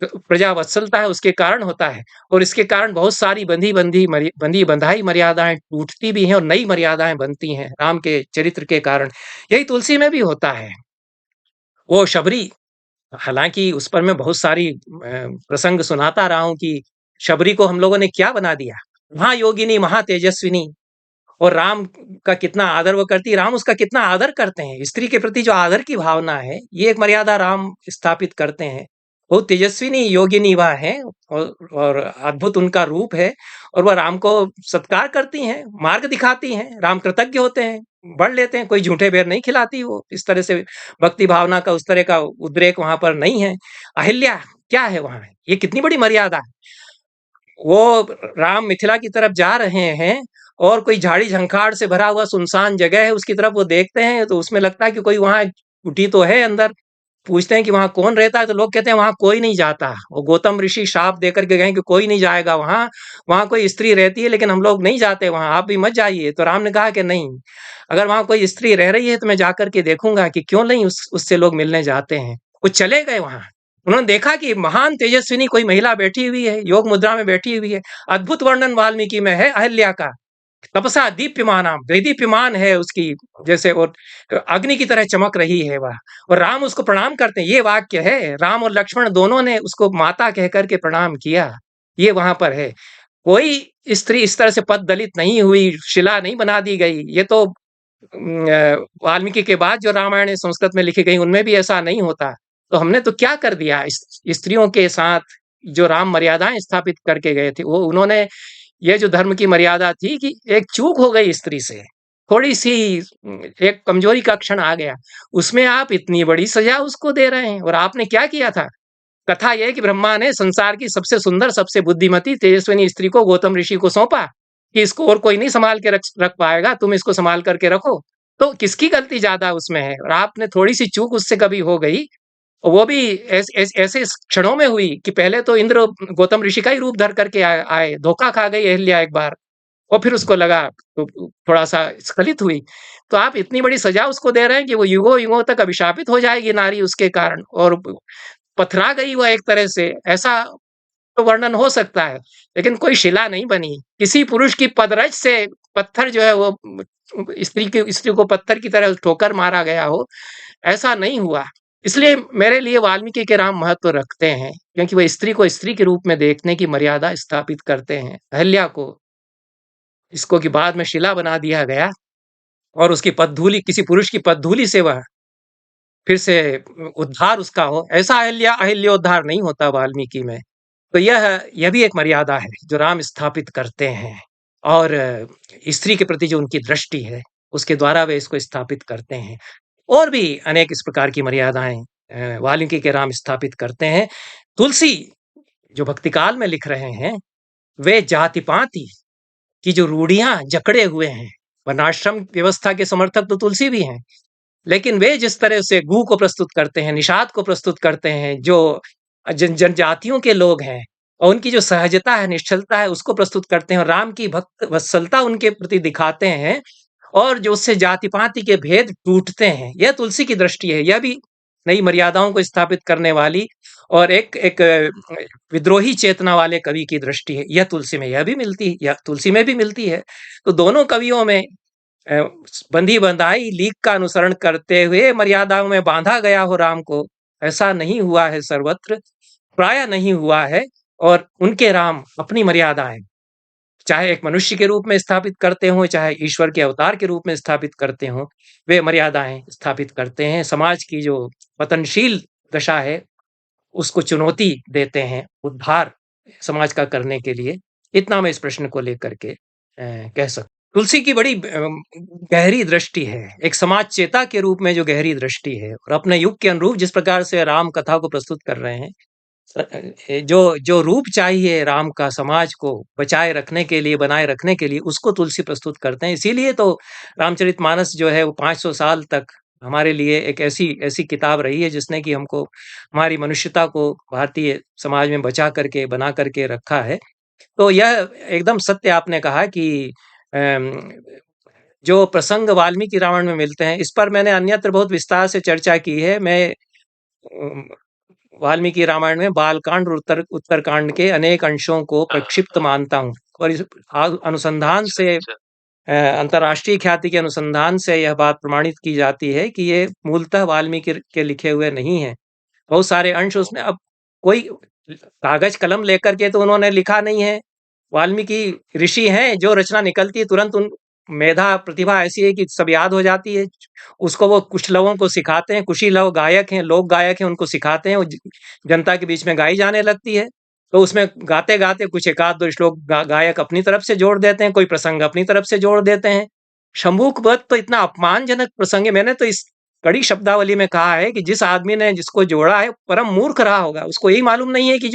प्रजा वत्सलता है उसके कारण होता है और इसके कारण बहुत सारी बंधी बंधाई मर्यादाएं टूटती भी हैं और नई मर्यादाएं बनती हैं राम के चरित्र के कारण। यही तुलसी में भी होता है। वो शबरी हालांकि उस पर मैं बहुत सारी प्रसंग सुनाता रहा हूं कि शबरी को हम लोगों ने क्या बना दिया, महायोगिनी महातेजस्विनी, और राम का कितना आदर वो करती, राम उसका कितना आदर करते हैं। स्त्री के प्रति जो आदर की भावना है, ये एक मर्यादा राम स्थापित करते हैं। बहुत तेजस्विनी योगिनी वह है, और अद्भुत उनका रूप है, और वह राम को सत्कार करती हैं, मार्ग दिखाती हैं। राम कृतज्ञ होते हैं, बढ़ लेते हैं, कोई झूठे बेर नहीं खिलाती वो। इस तरह से भक्ति भावना का उस तरह का उद्रेक वहां पर नहीं है। अहिल्या क्या है वहां, ये कितनी बड़ी मर्यादा है। वो राम मिथिला की तरफ जा रहे हैं, और कोई झाड़ी झंखाड़ से भरा हुआ सुनसान जगह है, उसकी तरफ वो देखते हैं तो उसमें लगता है कि कोई वहां कुटी तो है अंदर। पूछते हैं कि वहां कौन रहता है, तो लोग कहते हैं वहां कोई नहीं जाता। वो गौतम ऋषि शाप देकर के गए कि कोई नहीं जाएगा वहां, वहां कोई स्त्री रहती है लेकिन हम लोग नहीं जाते वहां, आप भी मत जाइए। तो राम ने कहा कि नहीं, अगर वहां कोई स्त्री रह रही है तो मैं जाकर के देखूंगा कि क्यों नहीं उससे लोग मिलने जाते हैं। वो चले गए वहां, उन्होंने देखा कि महान तेजस्विनी कोई महिला बैठी हुई है, योग मुद्रा में बैठी हुई है। अद्भुत वर्णन वाल्मीकि में है अहिल्या का। तपसा दीप्यमाना, दीप्यमान है उसकी, जैसे और अग्नि की तरह चमक रही है वह। और राम उसको प्रणाम करते हैं, ये वाक्य है। राम और लक्ष्मण दोनों ने उसको माता कह करके प्रणाम किया, ये वहां पर है। कोई स्त्री इस तरह से पद दलित नहीं हुई, शिला नहीं बना दी गई। ये तो वाल्मीकि के बाद जो रामायण संस्कृत में लिखी गई उनमें भी ऐसा नहीं होता। तो हमने तो क्या कर दिया स्त्रियों के साथ, जो राम मर्यादाएं स्थापित करके गए थे, वो उन्होंने, ये जो धर्म की मर्यादा थी कि एक चूक हो गई स्त्री से, थोड़ी सी एक कमजोरी का क्षण आ गया, उसमें आप इतनी बड़ी सजा उसको दे रहे हैं। और आपने क्या किया था? कथा यह है कि ब्रह्मा ने संसार की सबसे सुंदर, सबसे बुद्धिमती, तेजस्विनी स्त्री को गौतम ऋषि को सौंपा कि इसको और कोई नहीं संभाल के रख पाएगा, तुम इसको संभाल करके रखो। तो किसकी गलती ज्यादा उसमें है? और आपने थोड़ी सी चूक उससे कभी हो गई, वो भी ऐसे क्षणों में हुई कि पहले तो इंद्र गौतम ऋषि का ही रूप धर करके आए, धोखा खा गई अहिल्या एक बार, और फिर उसको लगा तो थोड़ा सा स्खलित हुई। तो आप इतनी बड़ी सजा उसको दे रहे हैं कि वो युगों युगों तक अभिशापित हो जाएगी नारी उसके कारण, और पथरा गई वो एक तरह से। ऐसा तो वर्णन हो सकता है, लेकिन कोई शिला नहीं बनी। किसी पुरुष की पदरज से पत्थर जो है वो स्त्री को पत्थर की तरह ठोकर मारा गया हो, ऐसा नहीं हुआ। इसलिए मेरे लिए वाल्मीकि के राम महत्व रखते हैं, क्योंकि वह स्त्री को स्त्री के रूप में देखने की मर्यादा स्थापित करते हैं। अहिल्या को, इसको कि बाद में शिला बना दिया गया, और उसकी पदधूलि, किसी पुरुष की पदधूलि से वह फिर से उद्धार उसका हो, ऐसा अहिल्योद्धार नहीं होता वाल्मीकि में। तो यह भी एक मर्यादा है जो राम स्थापित करते हैं, और स्त्री के प्रति जो उनकी दृष्टि है, उसके द्वारा वे इसको स्थापित करते हैं। और भी अनेक इस प्रकार की मर्यादाएं वाल्मीकि के राम स्थापित करते हैं। तुलसी जो भक्ति काल में लिख रहे हैं, वे जाति पाति की जो रूढ़ियां जकड़े हुए हैं, वर्णाश्रम व्यवस्था के समर्थक तो तुलसी भी हैं, लेकिन वे जिस तरह से गू को प्रस्तुत करते हैं, निषाद को प्रस्तुत करते हैं, जो जनजातियों के लोग हैं, और उनकी जो सहजता है, निश्चलता है, उसको प्रस्तुत करते हैं, और राम की भक्त वत्सलता उनके प्रति दिखाते हैं, और जो उससे जाति पाति के भेद टूटते हैं। यह तुलसी की दृष्टि है। यह भी नई मर्यादाओं को स्थापित करने वाली और एक एक विद्रोही चेतना वाले कवि की दृष्टि है। यह तुलसी में यह भी मिलती है, यह तुलसी में भी मिलती है। तो दोनों कवियों में बंधी बंधाई लीक का अनुसरण करते हुए मर्यादाओं में बांधा गया हो राम को, ऐसा नहीं हुआ है सर्वत्र, प्राय नहीं हुआ है। और उनके राम अपनी मर्यादाएं, चाहे एक मनुष्य के रूप में स्थापित करते हो, चाहे ईश्वर के अवतार के रूप में स्थापित करते हो, वे मर्यादाएं स्थापित करते हैं। समाज की जो पतनशील दशा है उसको चुनौती देते हैं उद्धार समाज का करने के लिए। इतना मैं इस प्रश्न को लेकर के कह सकता। तुलसी की बड़ी गहरी दृष्टि है, एक समाज चेता के रूप में जो गहरी दृष्टि है, और अपने युग के अनुरूप जिस प्रकार से राम कथा को प्रस्तुत कर रहे हैं, जो जो रूप चाहिए राम का समाज को बचाए रखने के लिए, बनाए रखने के लिए, उसको तुलसी प्रस्तुत करते हैं। इसीलिए तो रामचरितमानस जो है वो 500 साल तक हमारे लिए एक ऐसी ऐसी किताब रही है जिसने कि हमको, हमारी मनुष्यता को भारतीय समाज में बचा करके, बना करके रखा है। तो यह एकदम सत्य आपने कहा कि जो प्रसंग वाल्मीकि रामायण में मिलते हैं, इस पर मैंने अन्यत्र बहुत विस्तार से चर्चा की है। मैं वाल्मीकि रामायण में बालकांड और उत्तरकांड के अनेक अंशों को प्रक्षिप्त मानता हूँ, और इस अनुसंधान से, अंतर्राष्ट्रीय ख्याति के अनुसंधान से यह बात प्रमाणित की जाती है कि ये मूलतः वाल्मीकि के लिखे हुए नहीं है। बहुत सारे अंश उसमें। अब कोई कागज कलम लेकर के तो उन्होंने लिखा नहीं है। वाल्मीकि ऋषि हैं, जो रचना निकलती है तुरंत उन मेधा प्रतिभा ऐसी है कि सब याद हो जाती है। उसको वो कुछ लोगों को सिखाते हैं, कुछ ही लोग गायक हैं, लोक गायक हैं, उनको सिखाते हैं, वो जनता के बीच में गाई जाने लगती है। तो उसमें गाते गाते कुछ एक आध दो श्लोक गायक अपनी तरफ से जोड़ देते हैं, कोई प्रसंग अपनी तरफ से जोड़ देते हैं। शंभूक वध तो इतना अपमानजनक प्रसंग है। मैंने तो इस कड़ी शब्दावली में कहा है कि जिस आदमी ने जिसको जोड़ा है परम मूर्ख रहा होगा। उसको यही मालूम नहीं है कि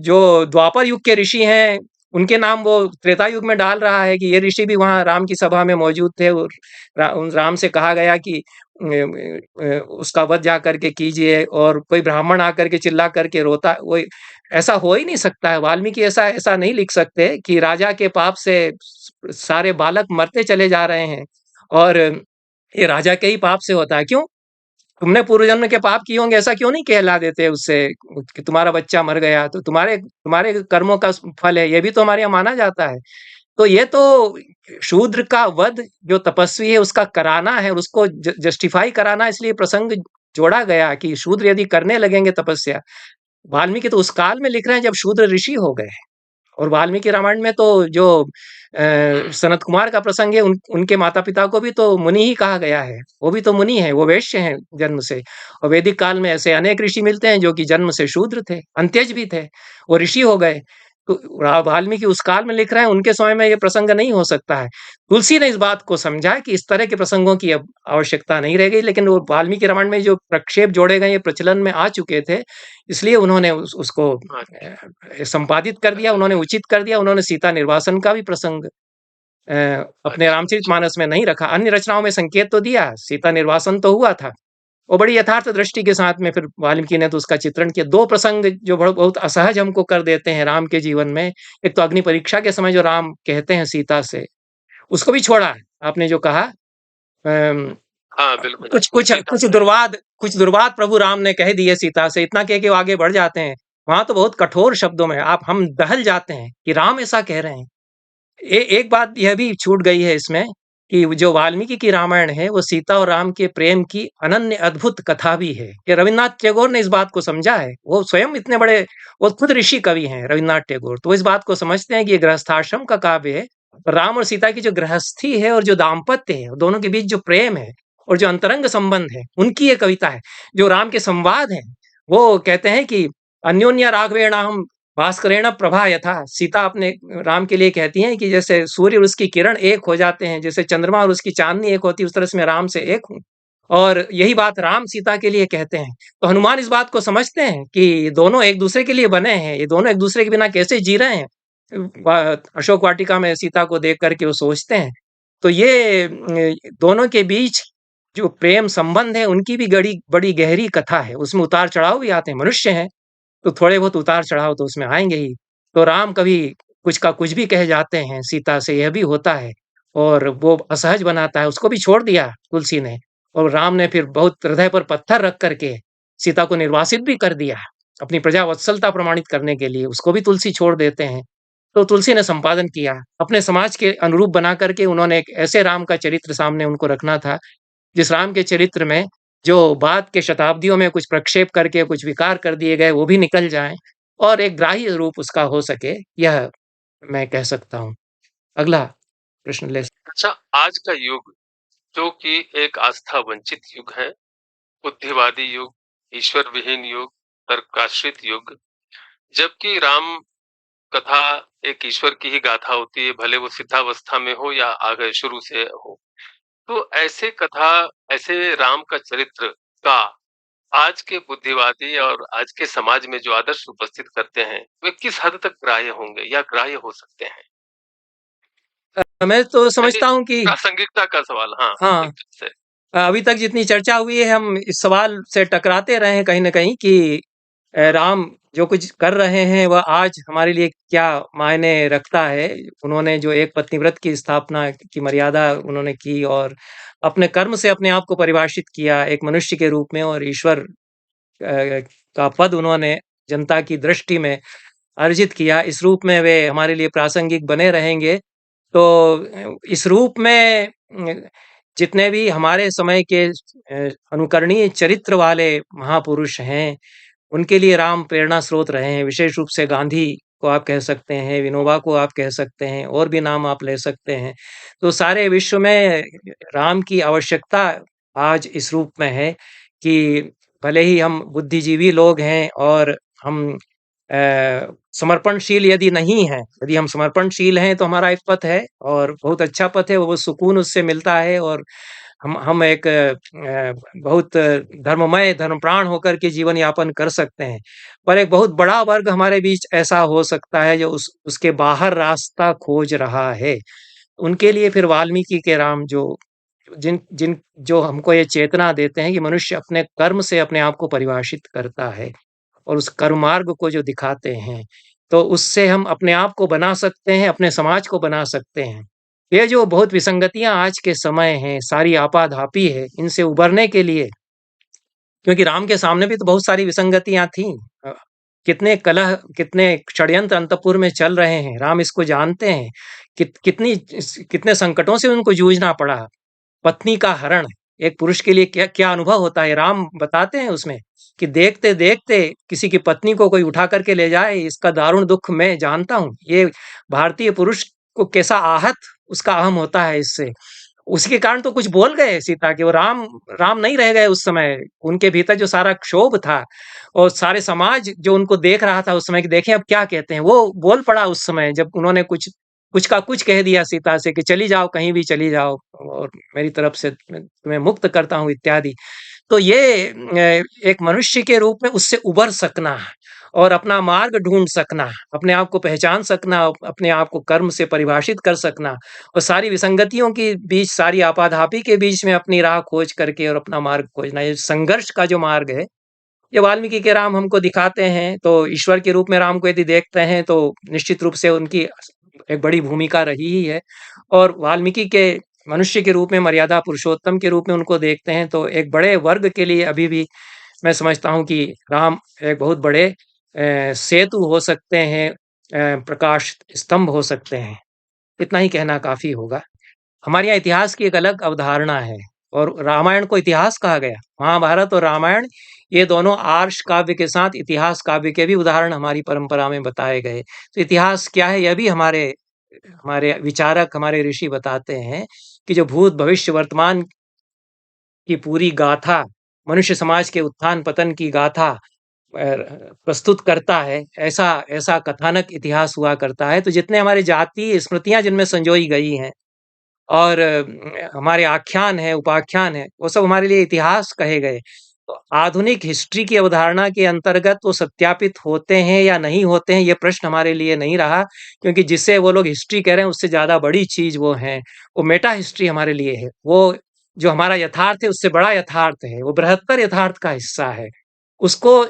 जो द्वापर युग के ऋषि हैं उनके नाम वो त्रेता युग में डाल रहा है कि ये ऋषि भी वहां राम की सभा में मौजूद थे और राम से कहा गया कि उसका वध जा करके कीजिए, और कोई ब्राह्मण आकर के चिल्ला करके रोता। वो ऐसा हो ही नहीं सकता है। वाल्मीकि ऐसा ऐसा नहीं लिख सकते कि राजा के पाप से सारे बालक मरते चले जा रहे हैं और ये राजा के ही पाप से होता है। क्यों? तुमने पूर्व जन्म के पाप किए होंगे, ऐसा क्यों नहीं कहला देते उससे कि तुम्हारा बच्चा मर गया तो तुम्हारे तुम्हारे कर्मों का फल है, ये भी तो हमारे यहाँ माना जाता है। तो ये तो शूद्र का वध जो तपस्वी है उसका कराना है, उसको जस्टिफाई कराना, इसलिए प्रसंग जोड़ा गया कि शूद्र यदि करने लगेंगे तपस्या। वाल्मीकि तो उस काल में लिख रहे हैं जब शूद्र ऋषि हो गए। और वाल्मीकि रामायण में तो जो सनत कुमार का प्रसंग है, उनके माता पिता को भी तो मुनि ही कहा गया है। वो भी तो मुनि है, वो वैश्य हैं जन्म से। और वैदिक काल में ऐसे अनेक ऋषि मिलते हैं जो कि जन्म से शूद्र थे, अंत्यज भी थे, वो ऋषि हो गए। तो वाल्मीकि उस काल में लिख रहे हैं, उनके समय में ये प्रसंग नहीं हो सकता है। तुलसी ने इस बात को समझा कि इस तरह के प्रसंगों की अब आवश्यकता नहीं रह गई, लेकिन वो वाल्मीकि रामायण में जो प्रक्षेप जोड़े गए ये प्रचलन में आ चुके थे, इसलिए उन्होंने उसको संपादित कर दिया, उन्होंने उचित कर दिया। उन्होंने सीता निर्वासन का भी प्रसंग अपने रामचरितमानस में नहीं रखा। अन्य रचनाओं में संकेत तो दिया, सीता निर्वासन तो हुआ था। वो बड़ी यथार्थ दृष्टि के साथ में फिर वाल्मीकि ने तो उसका चित्रण किया। दो प्रसंग जो बहुत असहज हमको कर देते हैं राम के जीवन में। एक तो अग्नि परीक्षा के समय जो राम कहते हैं सीता से, उसको भी छोड़ा है आपने जो कहा। हाँ बिल्कुल। कुछ दुर्वाद प्रभु राम ने कह दिए सीता से, इतना कह के वो आगे बढ़ जाते हैं। वहां तो बहुत कठोर शब्दों में हम दहल जाते हैं कि राम ऐसा कह रहे हैं। एक बात यह भी छूट गई है इसमें कि जो वाल्मीकि की रामायण है वो सीता और राम के प्रेम की अनन्य अद्भुत कथा भी है। ये रविन्द्रनाथ टैगोर ने इस बात को समझा है। वो स्वयं इतने बड़े, वो खुद ऋषि कवि हैं रविन्द्रनाथ टैगोर, तो इस बात को समझते हैं कि ये गृहस्थाश्रम का काव्य है। राम और सीता की जो गृहस्थी है और जो दाम्पत्य है, दोनों के बीच जो प्रेम है और जो अंतरंग संबंध है, उनकी ये कविता है। जो राम के संवाद है, वो कहते हैं कि अन्योन्या राघवेण हम भास्करेण प्रभा यथा। सीता अपने राम के लिए कहती हैं कि जैसे सूर्य और उसकी किरण एक हो जाते हैं, जैसे चंद्रमा और उसकी चांदनी एक होती है, उस तरह से मैं राम से एक हूँ। और यही बात राम सीता के लिए कहते हैं। तो हनुमान इस बात को समझते हैं कि दोनों एक दूसरे के लिए बने हैं, ये दोनों एक दूसरे के बिना कैसे जी रहे हैं। अशोक वाटिका में सीता को देख करके वो सोचते हैं। तो ये दोनों के बीच जो प्रेम संबंध है, उनकी भी बड़ी गहरी कथा है। उसमें उतार चढ़ाव भी आते हैं, मनुष्य हैं तो थोड़े बहुत उतार चढ़ाव तो उसमें आएंगे ही। तो राम कभी कुछ का कुछ भी कह जाते हैं सीता से, यह भी होता है। और वो असहज बनाता है, उसको भी छोड़ दिया तुलसी ने। और राम ने फिर बहुत हृदय पर पत्थर रख करके सीता को निर्वासित भी कर दिया, अपनी प्रजा वत्सलता प्रमाणित करने के लिए उसको भी तुलसी छोड़ देते हैं। तो तुलसी ने संपादन किया, अपने समाज के अनुरूप बना करके उन्होंने एक ऐसे राम का चरित्र सामने उनको रखना था, जिस राम के चरित्र में जो बाद के शताब्दियों में कुछ प्रक्षेप करके कुछ विकार कर दिए गए वो भी निकल जाएं और एक ग्राह्य रूप उसका हो सके, यह मैं कह सकता हूँ। अगला प्रश्न ले। अच्छा, आज का युग जो कि एक आस्था वंचित युग है, बुद्धिवादी युग, ईश्वर विहीन युग, तर्काश्रित युग, जबकि राम कथा एक ईश्वर की ही गाथा होती है, भले वो सिद्धावस्था में हो या आगे शुरू से हो। तो ऐसे कथा, ऐसे राम का चरित्र का आज के बुद्धिवादी और आज के समाज में जो आदर्श उपस्थित करते हैं, वे किस हद तक ग्राह्य होंगे या ग्राह्य हो सकते हैं? मैं तो समझता हूँ कि प्रासंगिकता का सवाल। हाँ, हाँ, एक तरह से। अभी तक जितनी चर्चा हुई है हम इस सवाल से टकराते रहे हैं कहीं न कहीं कि राम जो कुछ कर रहे हैं वह आज हमारे लिए क्या मायने रखता है। उन्होंने जो एक पत्नी व्रत की स्थापना की मर्यादा उन्होंने की और अपने कर्म से अपने आप को परिभाषित किया एक मनुष्य के रूप में, और ईश्वर का पद उन्होंने जनता की दृष्टि में अर्जित किया। इस रूप में वे हमारे लिए प्रासंगिक बने रहेंगे। तो इस रूप में जितने भी हमारे समय के अनुकरणीय चरित्र वाले महापुरुष हैं, उनके लिए राम प्रेरणा स्रोत रहे हैं। विशेष रूप से गांधी को आप कह सकते हैं, विनोबा को आप कह सकते हैं, और भी नाम आप ले सकते हैं। तो सारे विश्व में राम की आवश्यकता आज इस रूप में है कि भले ही हम बुद्धिजीवी लोग हैं और हम समर्पणशील यदि नहीं हैं, यदि हम समर्पणशील हैं तो हमारा एक पथ है और बहुत अच्छा पथ है, वो सुकून उससे मिलता है और हम एक बहुत धर्ममय, धर्मप्राण होकर के जीवन यापन कर सकते हैं। पर एक बहुत बड़ा वर्ग हमारे बीच ऐसा हो सकता है जो उसके बाहर रास्ता खोज रहा है। उनके लिए फिर वाल्मीकि के राम जिन जिन जो हमको ये चेतना देते हैं कि मनुष्य अपने कर्म से अपने आप को परिभाषित करता है और उस कर्म मार्ग को जो दिखाते हैं, तो उससे हम अपने आप को बना सकते हैं, अपने समाज को बना सकते हैं। ये जो बहुत विसंगतियाँ आज के समय हैं, सारी आपाधापी है, इनसे उभरने के लिए, क्योंकि राम के सामने भी तो बहुत सारी विसंगतियाँ थीं। कितने कलह, कितने षड्यंत्र अंतपुर में चल रहे हैं, राम इसको जानते हैं। कितने संकटों से उनको जूझना पड़ा। पत्नी का हरण एक पुरुष के लिए क्या क्या अनुभव होता है, राम बताते हैं उसमें कि देखते देखते किसी की पत्नी को कोई उठा करके ले जाए, इसका दारुण दुख मैं जानता हूँ। ये भारतीय पुरुष को कैसा आहत उसका अहम होता है इससे। उसके कारण तो कुछ बोल गए सीता के, वो राम राम नहीं रह गए उस समय। उनके भीतर जो सारा क्षोभ था और सारे समाज जो उनको देख रहा था उस समय कि देखें अब क्या कहते हैं, वो बोल पड़ा उस समय जब उन्होंने कुछ कुछ का कुछ कह दिया सीता से कि चली जाओ, कहीं भी चली जाओ और मेरी तरफ से मैं तुम्हें मुक्त करता हूँ इत्यादि। तो ये एक मनुष्य के रूप में उससे उबर सकना और अपना मार्ग ढूंढ सकना, अपने आप को पहचान सकना, अपने आप को कर्म से परिभाषित कर सकना और सारी विसंगतियों के बीच, सारी आपाधापी के बीच में अपनी राह खोज करके और अपना मार्ग खोजना, ये संघर्ष का जो मार्ग है, ये वाल्मीकि के राम हमको दिखाते हैं। तो ईश्वर के रूप में राम को यदि देखते हैं तो निश्चित रूप से उनकी एक बड़ी भूमिका रही ही है, और वाल्मीकि के मनुष्य के रूप में, मर्यादा पुरुषोत्तम के रूप में उनको देखते हैं तो एक बड़े वर्ग के लिए अभी भी मैं समझता हूँ कि राम एक बहुत बड़े सेतु हो सकते हैं, प्रकाश स्तंभ हो सकते हैं। इतना ही कहना काफ़ी होगा। हमारे यहाँ इतिहास की एक अलग अवधारणा है और रामायण को इतिहास कहा गया। महाभारत और रामायण ये दोनों आर्ष काव्य के साथ इतिहास काव्य के भी उदाहरण हमारी परंपरा में बताए गए। तो इतिहास क्या है, यह भी हमारे हमारे विचारक, हमारे ऋषि बताते हैं कि जो भूत, भविष्य, वर्तमान की पूरी गाथा, मनुष्य समाज के उत्थान पतन की गाथा प्रस्तुत करता है, ऐसा ऐसा कथानक इतिहास हुआ करता है। तो जितने हमारे जातीय स्मृतियाँ जिनमें संजोई गई हैं और हमारे आख्यान है, उपाख्यान है, वो सब हमारे लिए इतिहास कहे गए। तो आधुनिक हिस्ट्री की अवधारणा के अंतर्गत वो सत्यापित होते हैं या नहीं होते हैं, ये प्रश्न हमारे लिए नहीं रहा, क्योंकि जिसे वो लोग हिस्ट्री कह रहे हैं उससे ज़्यादा बड़ी चीज़ वो है। वो मेटा हिस्ट्री हमारे लिए है। वो जो हमारा यथार्थ है उससे बड़ा यथार्थ है, वो बृहत्तर यथार्थ का हिस्सा है। उसको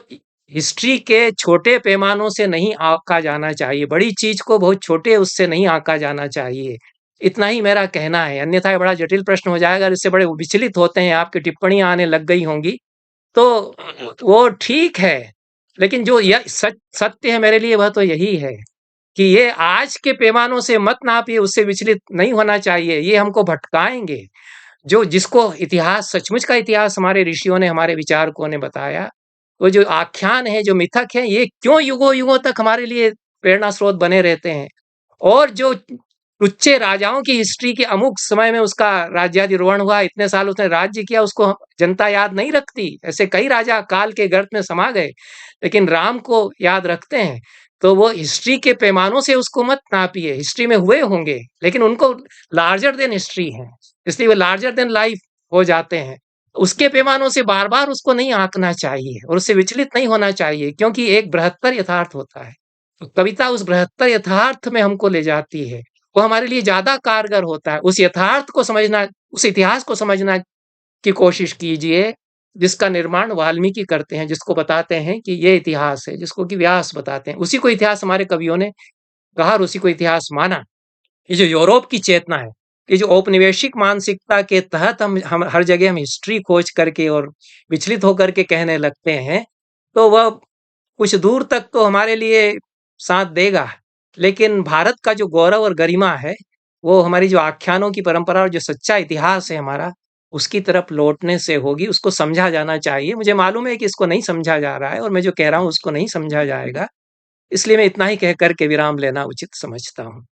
हिस्ट्री के छोटे पैमानों से नहीं आँका जाना चाहिए, बड़ी चीज़ को बहुत छोटे उससे नहीं आँका जाना चाहिए। इतना ही मेरा कहना है, अन्यथा ये बड़ा जटिल प्रश्न हो जाएगा, इससे बड़े विचलित होते हैं, आपकी टिप्पणियाँ आने लग गई होंगी, तो वो ठीक है। लेकिन जो यह सत्य है मेरे लिए वह तो यही है कि ये आज के पैमानों से मत नापिए, उससे विचलित नहीं होना चाहिए, ये हमको भटकाएँगे। जो जिसको इतिहास, सचमुच का इतिहास हमारे ऋषियों ने, हमारे विचारकों ने बताया, वो जो आख्यान है, जो मिथक है, ये क्यों युगों-युगों तक हमारे लिए प्रेरणा स्रोत बने रहते हैं। और जो टुच्चे राजाओं की हिस्ट्री के अमुक समय में उसका राज्याधिरोहण हुआ, इतने साल उसने राज्य किया, उसको जनता याद नहीं रखती। ऐसे कई राजा काल के गर्त में समा गए, लेकिन राम को याद रखते हैं। तो वो हिस्ट्री के पैमानों से उसको मत नापिए, हिस्ट्री में हुए होंगे, लेकिन उनको लार्जर देन हिस्ट्री है, इसलिए वो लार्जर देन लाइफ हो जाते हैं। उसके पैमानों से बार-बार उसको नहीं आँकना चाहिए और उससे विचलित नहीं होना चाहिए, क्योंकि एक बृहत्तर यथार्थ होता है। तो कविता उस बृहत्तर यथार्थ में हमको ले जाती है, वो हमारे लिए ज़्यादा कारगर होता है। उस यथार्थ को समझना, उस इतिहास को समझना की कोशिश कीजिए, जिसका निर्माण वाल्मीकि करते हैं, जिसको बताते हैं कि ये इतिहास है, जिसको कि व्यास बताते हैं। उसी को इतिहास हमारे कवियों ने कहा और उसी को इतिहास माना। ये जो यूरोप की चेतना है, ये जो औपनिवेशिक मानसिकता के तहत हम हर जगह हम हिस्ट्री खोज करके और विचलित होकर के कहने लगते हैं, तो वह कुछ दूर तक तो हमारे लिए साथ देगा, लेकिन भारत का जो गौरव और गरिमा है, वो हमारी जो आख्यानों की परंपरा और जो सच्चा इतिहास है हमारा, उसकी तरफ लौटने से होगी, उसको समझा जाना चाहिए। मुझे मालूम है कि इसको नहीं समझा जा रहा है और मैं जो कह रहा हूँ उसको नहीं समझा जाएगा, इसलिए मैं इतना ही कह कर के विराम लेना उचित समझता हूँ।